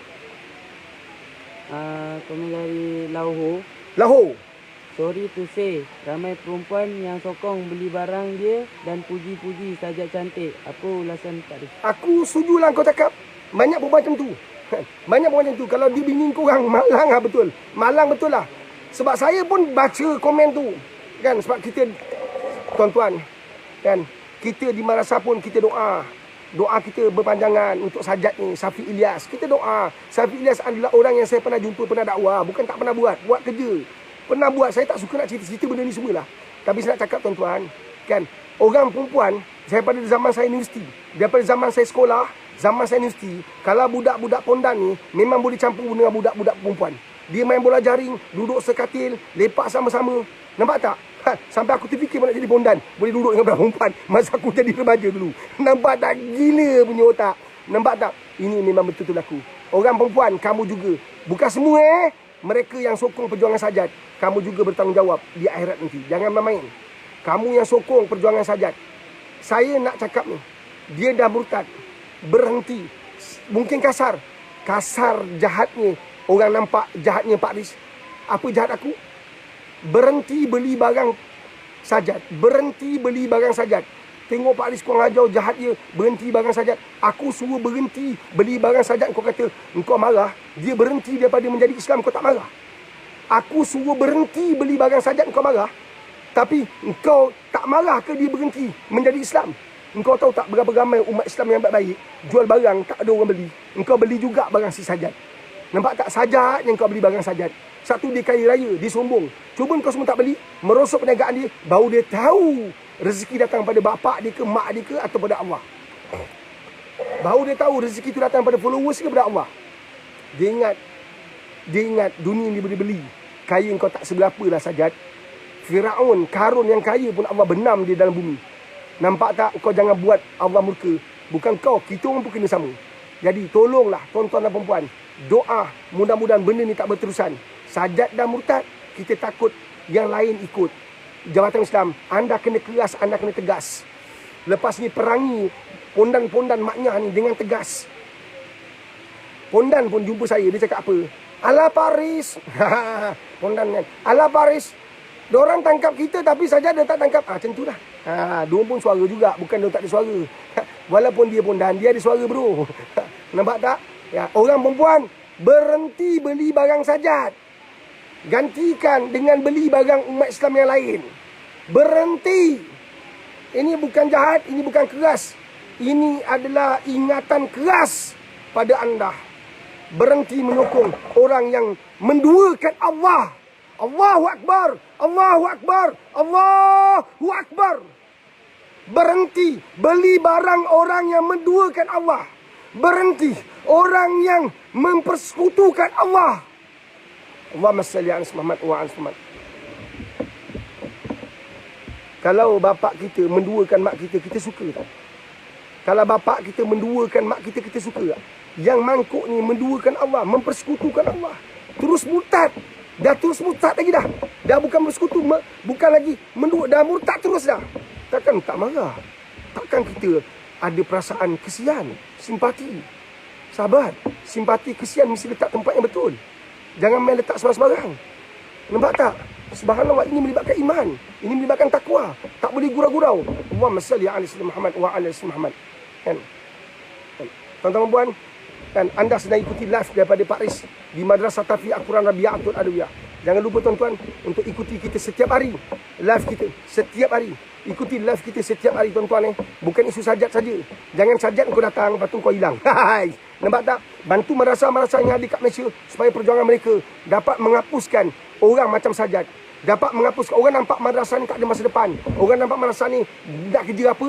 Komen dari Lauho. Lahore. Sorry to say, ramai perempuan yang sokong beli barang dia dan puji-puji sajak cantik. Apa ulasan Pak Riz? Aku setujulah kau cakap. Banyak perempuan macam tu. Banyak perempuan macam tu. Kalau dia bini korang, malang lah betul. Malang betul lah. Sebab saya pun baca komen tu. Kan, sebab kita, tuan-tuan, kan, kita di madrasah pun kita doa. Doa kita berpanjangan untuk sajak ni, Syafiq Ilyas. Kita doa. Syafiq Ilyas adalah orang yang saya pernah jumpa, pernah dakwah. Bukan tak pernah buat. Buat kerja. Pernah buat. Saya tak suka nak cerita-cerita benda ni semua lah. Tapi saya nak cakap tuan-tuan, kan, orang perempuan, saya pada zaman saya universiti, daripada zaman saya sekolah, zaman saya universiti, kalau budak-budak pondan ni, memang boleh campur dengan budak-budak perempuan. Dia main bola jaring, duduk sekatil, lepak sama-sama. Nampak tak? Sampai aku terfikir nak jadi pondan, boleh duduk dengan budak perempuan. Masa aku jadi remaja dulu. Nampak tak? Gila punya otak. Nampak tak? Ini memang betul-betul aku. Orang perempuan, kamu juga. Bukan semua mereka yang sokong perjuangan sajat, kamu juga bertanggungjawab di akhirat nanti. Jangan main-main. Kamu yang sokong perjuangan sajat. Saya nak cakap ni, dia dah murtad. Berhenti. Mungkin kasar. Kasar jahatnya. Orang nampak jahatnya Pak Riz. Apa jahat aku? Berhenti beli barang sajat. Berhenti beli barang sajat. Tengok Pak Riz kau ajar jahat dia. Berhenti barang sajat. Aku suruh berhenti beli barang sajat. Kau kata engkau marah. Dia berhenti daripada menjadi Islam. Kau tak marah. Aku suruh berhenti beli barang sajat. Engkau marah. Tapi engkau tak marah ke dia berhenti menjadi Islam? Engkau tahu tak berapa ramai umat Islam yang baik-baik jual barang tak ada orang beli. Engkau beli juga barang si sajat. Nampak tak? Sajat yang kau beli barang sajat. Satu dia kaya raya, dia sombong. Cuba kau semua tak beli, merosot perniagaan dia, baru dia tahu rezeki datang pada bapak dia ke, mak dia ke, atau pada Allah. Baru dia tahu rezeki itu datang pada followers ke, pada Allah. Dia ingat dunia ni boleh beli. Kaya kau tak seberapa lah sajat. Firaun, Karun yang kaya pun Allah benam dia dalam bumi. Nampak tak? Kau jangan buat Allah murka. Bukan kau, kita orang pun kena sama. Jadi tolonglah tuan-tuan dan perempuan, doa mudah-mudahan benda ni tak berterusan. Sajat dan murtad, kita takut yang lain ikut. Jawatan Islam, anda kena keras, anda kena tegas. Lepas ni perangi pondan-pondan maknya ni dengan tegas. Pondan pun jumpa saya, dia cakap apa? Ala Paris. Pondan kan. Ala Paris. Diorang tangkap kita tapi saja dia tak tangkap. Macam tu lah. Diorang pun suara juga, bukan dia tak ada suara. Walaupun dia pondan, dia ada suara bro. Nampak tak? Ya, orang perempuan berhenti beli barang sajat. Gantikan dengan beli barang umat Islam yang lain. Berhenti. Ini bukan jahat, ini bukan keras. Ini adalah ingatan keras pada anda. Berhenti menyokong orang yang menduakan Allah. Allahu Akbar, Allahu Akbar, Allahu Akbar. Berhenti beli barang orang yang menduakan Allah. Berhenti orang yang mempersekutukan Allah. Allahumma salli ala Muhammad wa ala Muhammad. Kalau bapak kita menduakan mak kita, kita suka tak? Kalau bapak kita menduakan mak kita, kita suka tak? Yang mangkuk ni menduakan Allah, mempersekutukan Allah. Terus murtad. Dah terus murtad lagi dah. Dah bukan bersekutu, bukan lagi mendua, dah murtad terus dah. Takkan tak marah? Takkan kita ada perasaan kesian, simpati? Sahabat, simpati, kesian mesti letak tempat yang betul. Jangan main letak sembarang-sembarang. Nampak tak? Subhanallah, ini melibatkan iman. Ini melibatkan takwa. Tak boleh gurau-gurau. Allahumma salli ala Muhammad wa ala Muhammad. Kan? Tuan-tuan puan, kan, anda sedang ikuti live daripada Pak Riz di Madrasah Tahfiz Al-Quran Rabi'atul Adawiyah. Jangan lupa tuan-tuan untuk ikuti kita setiap hari. Live kita setiap hari. Ikuti live kita setiap hari tuan-tuan. Bukan isu sajat saja. Jangan sajat kau datang, lepas tu kau hilang. Nampak tak? Bantu madrasah-madrasah yang ada kat Malaysia supaya perjuangan mereka dapat menghapuskan orang macam sajat. Dapat menghapuskan orang nampak madrasah ni tak ada masa depan. Orang nampak madrasah ni nak kerja apa?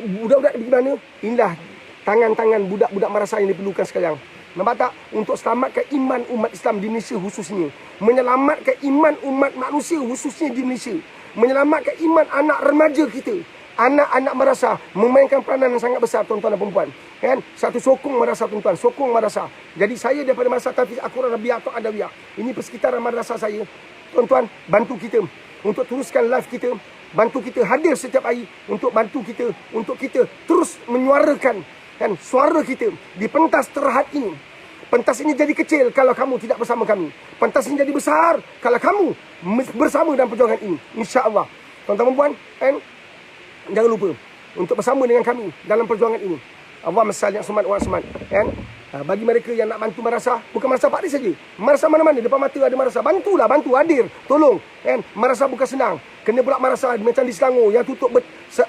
Budak-budak pergi mana? Inilah tangan-tangan budak-budak madrasah yang diperlukan sekarang. Nampak tak? Untuk selamatkan iman umat Islam di Malaysia khususnya. Menyelamatkan iman umat manusia khususnya di Malaysia. Menyelamatkan iman anak remaja kita. Anak-anak madrasah memainkan peranan yang sangat besar, tuan-tuan dan perempuan. Kan? Satu sokong madrasah, tuan-tuan. Sokong madrasah. Jadi saya daripada Madrasah Tahfiz Al-Quran Rabiah atau Adawiyah. Ini persekitaran madrasah saya. Tuan-tuan, bantu kita untuk teruskan live kita. Bantu kita hadir setiap hari untuk bantu kita, untuk kita terus menyuarakan kan suara kita di pentas terhad ini. Pentas ini jadi kecil kalau kamu tidak bersama kami. Pentas ini jadi besar kalau kamu bersama dalam perjuangan ini. InsyaAllah. Tuan-tuan dan puan, kan? Jangan lupa untuk bersama dengan kami dalam perjuangan ini. Allahumma salli ala Muhammad, kan? Bagi mereka yang nak bantu madrasah, bukan madrasah Pak Haris saja. Madrasah mana-mana depan mata ada madrasah. Bantulah, bantu, hadir, tolong. Kan? Madrasah bukan senang. Kena pula madrasah macam di Selangor yang tutup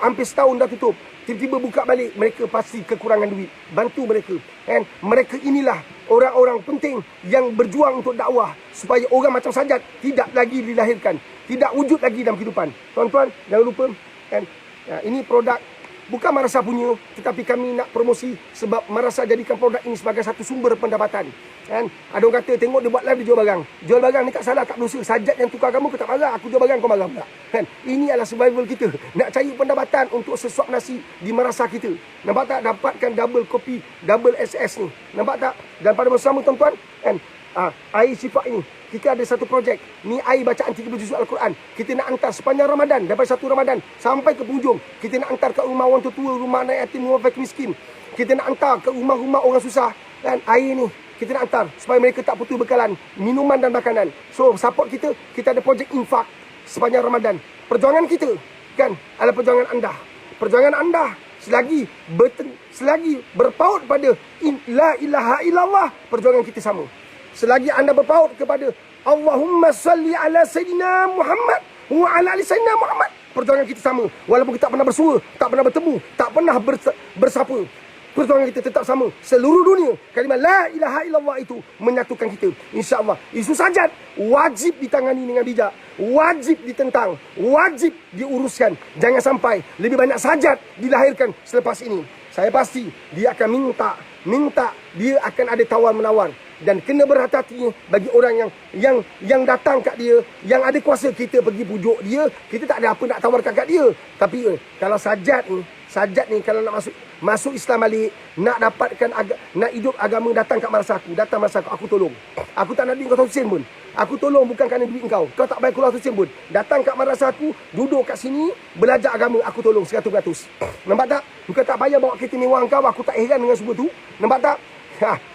hampir setahun dah tutup. Tiba-tiba buka balik, mereka pasti kekurangan duit. Bantu mereka. Kan? Mereka inilah orang-orang penting yang berjuang untuk dakwah supaya orang macam Sajat tidak lagi dilahirkan, tidak wujud lagi dalam kehidupan. Tuan-tuan, jangan lupa kan? Ini produk bukan madrasah punya, tetapi kami nak promosi sebab madrasah jadikan produk ini sebagai satu sumber pendapatan. Kan? Ada orang kata tengok dia buat live dia jual barang. Jual barang ni tak salah, tak berdosa. Sajat yang tukar kamu ke tak marah, aku jual barang kau marah pula. Kan? Ini adalah survival kita. Nak cari pendapatan untuk sesuap nasi di madrasah kita. Nampak tak? Dapatkan double kopi, double SS ni. Nampak tak? Dan pada masa sama tuan-tuan, kan? Air sifat ini kita ada satu projek. Ni air bacaan 30 juzuk Al-Quran. Kita nak hantar sepanjang Ramadan, daripada 1 Ramadan sampai ke penghujung. Kita nak hantar ke rumah orang tua, rumah anak yatim, rumah fakir miskin. Kita nak hantar ke rumah-rumah orang susah. Dan air ni kita nak hantar supaya mereka tak putus bekalan minuman dan makanan. So support kita. Kita ada projek infak sepanjang Ramadan. Perjuangan kita kan adalah perjuangan anda. Perjuangan anda selagi berpaut pada la ilaha illallah, perjuangan kita sama. Selagi anda berpaut kepada Allahumma salli ala Sayyidina Muhammad wa ala ali Sayyidina Muhammad, perjuangan kita sama. Walaupun kita tak pernah bersua, tak pernah bertemu, tak pernah bersapa, perjuangan kita tetap sama. Seluruh dunia, kalimah la ilaha illallah itu menyatukan kita. InsyaAllah. Isu Sajat wajib ditangani dengan bijak, wajib ditentang, wajib diuruskan. Jangan sampai lebih banyak Sajat dilahirkan selepas ini. Saya pasti dia akan minta dia akan ada tawar-menawar. Dan kena berhati-hati bagi orang yang datang kat dia, yang ada kuasa. Kita pergi pujuk dia, kita tak ada apa nak tawarkan kat dia. Tapi kalau Sajat ni kalau nak masuk Islam balik, nak dapatkan nak hidup agama, datang kat madrasah aku, aku tolong. Aku tak nak duit kau 100 sen pun. Aku tolong bukan kerana duit kau. Kau tak bayar keluar 100 sen pun. Datang kat madrasah aku, duduk kat sini, belajar agama, aku tolong 100%. Nampak tak? Bukan tak payah bawa kereta mewah kau, aku tak heran dengan semua tu. Nampak tak?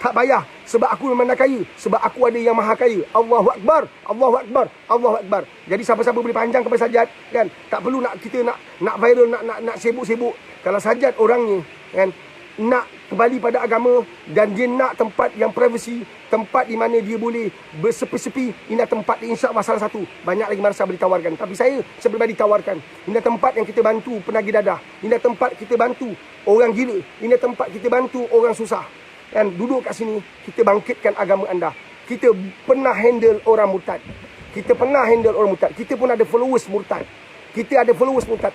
Tak payah. Sebab aku memang dah kaya. Sebab aku ada yang maha kaya. Allahu Akbar. Allahu Akbar. Allahu Akbar. Jadi siapa-siapa boleh panjang kepada Sajat, kan? Tak perlu kita nak viral, nak sibuk-sibuk. Kalau Sajat orangnya, kan, nak kembali pada agama dan dia nak tempat yang privacy, tempat di mana dia boleh bersepi-sepi, ini tempat insya-Allah salah satu. Banyak lagi madrasah boleh tawarkan, tapi saya pribadi tawarkan. Ini tempat yang kita bantu penagih dadah. Ini tempat kita bantu orang gila. Ini tempat kita bantu orang susah. Dan duduk kat sini, kita bangkitkan agama anda. Kita pernah handle orang murtad. Kita pun ada followers murtad.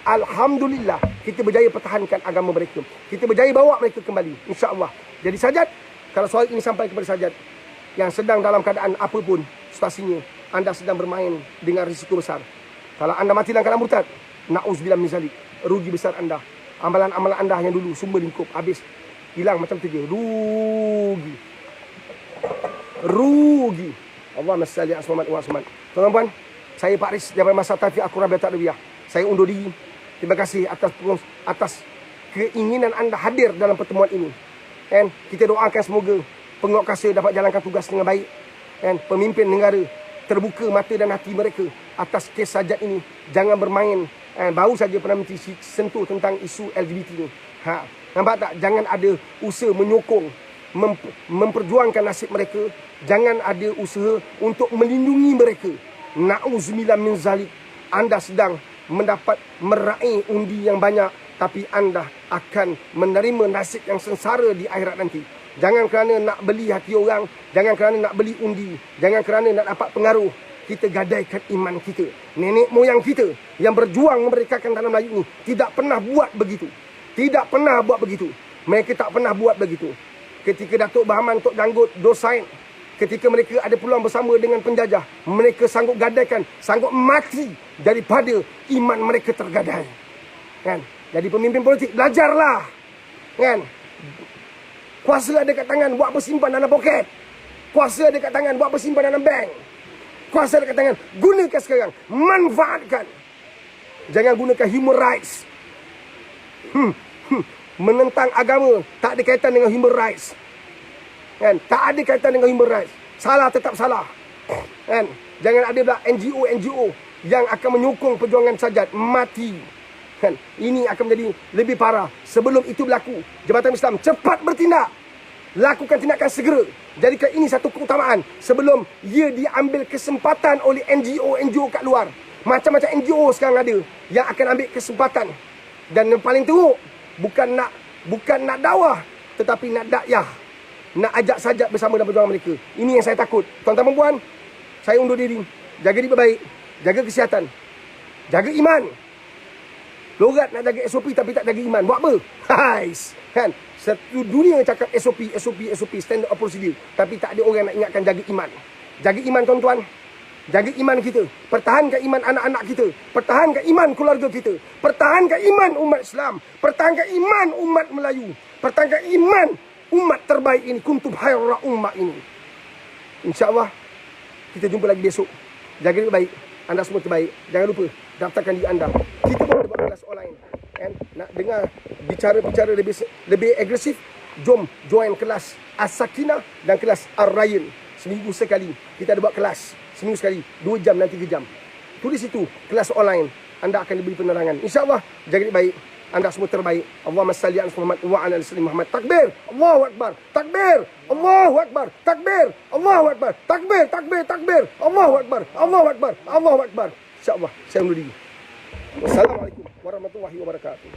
Alhamdulillah, kita berjaya pertahankan agama mereka. Kita berjaya bawa mereka kembali, insya-Allah. Jadi Sajat, kalau soal ini sampai kepada Sajat yang sedang dalam keadaan apapun situasinya, anda sedang bermain dengan risiko besar. Kalau anda mati dalam keadaan murtad, na'uzubillah min zalik, rugi besar anda. Amalan-amalan anda yang dulu sumber lingkup habis, hilang macam tu je. Rugi. Allahumma salli ala Muhammad. Tuan-tuan, saya Pak Haris daripada Madrasah Tahfiz Al-Quran Rabiah Adawiyah. Saya undur diri. Terima kasih atas keinginan anda hadir dalam pertemuan ini. And kita doakan semoga penguat kuasa dapat jalankan tugas dengan baik. And pemimpin negara terbuka mata dan hati mereka atas kes Sajat ini. Jangan bermain. Baru saja Perdana Menteri sentuh tentang isu LGBT ni. Nampak tak? Jangan ada usaha menyokong, memperjuangkan nasib mereka. Jangan ada usaha untuk melindungi mereka. Na'uzubillah min zalik. Anda sedang meraih undi yang banyak, tapi anda akan menerima nasib yang sengsara di akhirat nanti. Jangan kerana nak beli hati orang, jangan kerana nak beli undi, jangan kerana nak dapat pengaruh, kita gadaikan iman kita. Nenek moyang kita yang berjuang memerdekakan tanah Melayu ini tidak pernah buat begitu. Mereka tak pernah buat begitu. Ketika Datuk Bahaman, Tok Janggut, Dosain, ketika mereka ada peluang bersama dengan penjajah, mereka sanggup gadaikan, sanggup mati daripada iman mereka tergadai. Kan? Jadi pemimpin politik, belajarlah. Kan? Kuasa ada kat tangan, buat bersimpan dalam poket. Kuasa ada kat tangan, buat bersimpan dalam bank. Kuasa ada kat tangan, gunakan sekarang. Manfaatkan. Jangan gunakan human rights. Menentang agama tak ada kaitan dengan human rights. Kan? Tak ada kaitan dengan human rights. Salah tetap salah. Kan? Jangan ada pula NGO yang akan menyokong perjuangan sajat. Mati. Kan? Ini akan menjadi lebih parah. Sebelum itu berlaku, Jabatan Islam cepat bertindak. Lakukan tindakan segera. Jadikan ini satu keutamaan sebelum ia diambil kesempatan oleh NGO kat luar. Macam-macam NGO sekarang ada yang akan ambil kesempatan. Dan yang paling teruk, bukan nak dakwah, tetapi nak dakyah. Nak ajak sajak bersama dalam perjuangan mereka. Ini yang saya takut. Tuan-tuan dan puan, saya undur diri. Jaga diri baik, jaga kesihatan, jaga iman. Logat nak jaga SOP tapi tak jaga iman. Buat apa? Hais. Kan? Satu dunia cakap SOP, standard of procedure. Tapi tak ada orang nak ingatkan jaga iman. Jaga iman tuan-tuan. Jaga iman kita. Pertahankan iman anak-anak kita. Pertahankan iman keluarga kita. Pertahankan iman umat Islam. Pertahankan iman umat Melayu. Pertahankan iman umat terbaik ini. Kuntum khaira ummah ini. InsyaAllah kita jumpa lagi besok. Jaga diri baik. Anda semua terbaik. Jangan lupa daftarkan diri anda. Kita pun ada buat kelas online. And nak dengar bicara-bicara lebih agresif, jom join kelas As-Sakinah dan kelas Ar-Rayyan. Seminggu sekali kita ada buat kelas. Seminggu sekali 2 jam dan 3 jam. Tulis itu kelas online. Anda akan diberi penerangan. InsyaAllah jaga diri baik. Anda semua terbaik. Allahumma salli ala Muhammad wa ala ali Muhammad. Takbir. Allahu akbar. Takbir. Allahu akbar. Takbir. Allahu akbar. Takbir, takbir, takbir. Allahu akbar. Allahu akbar. Allahu akbar. InsyaAllah saya undur diri. Wassalamualaikum warahmatullahi wabarakatuh.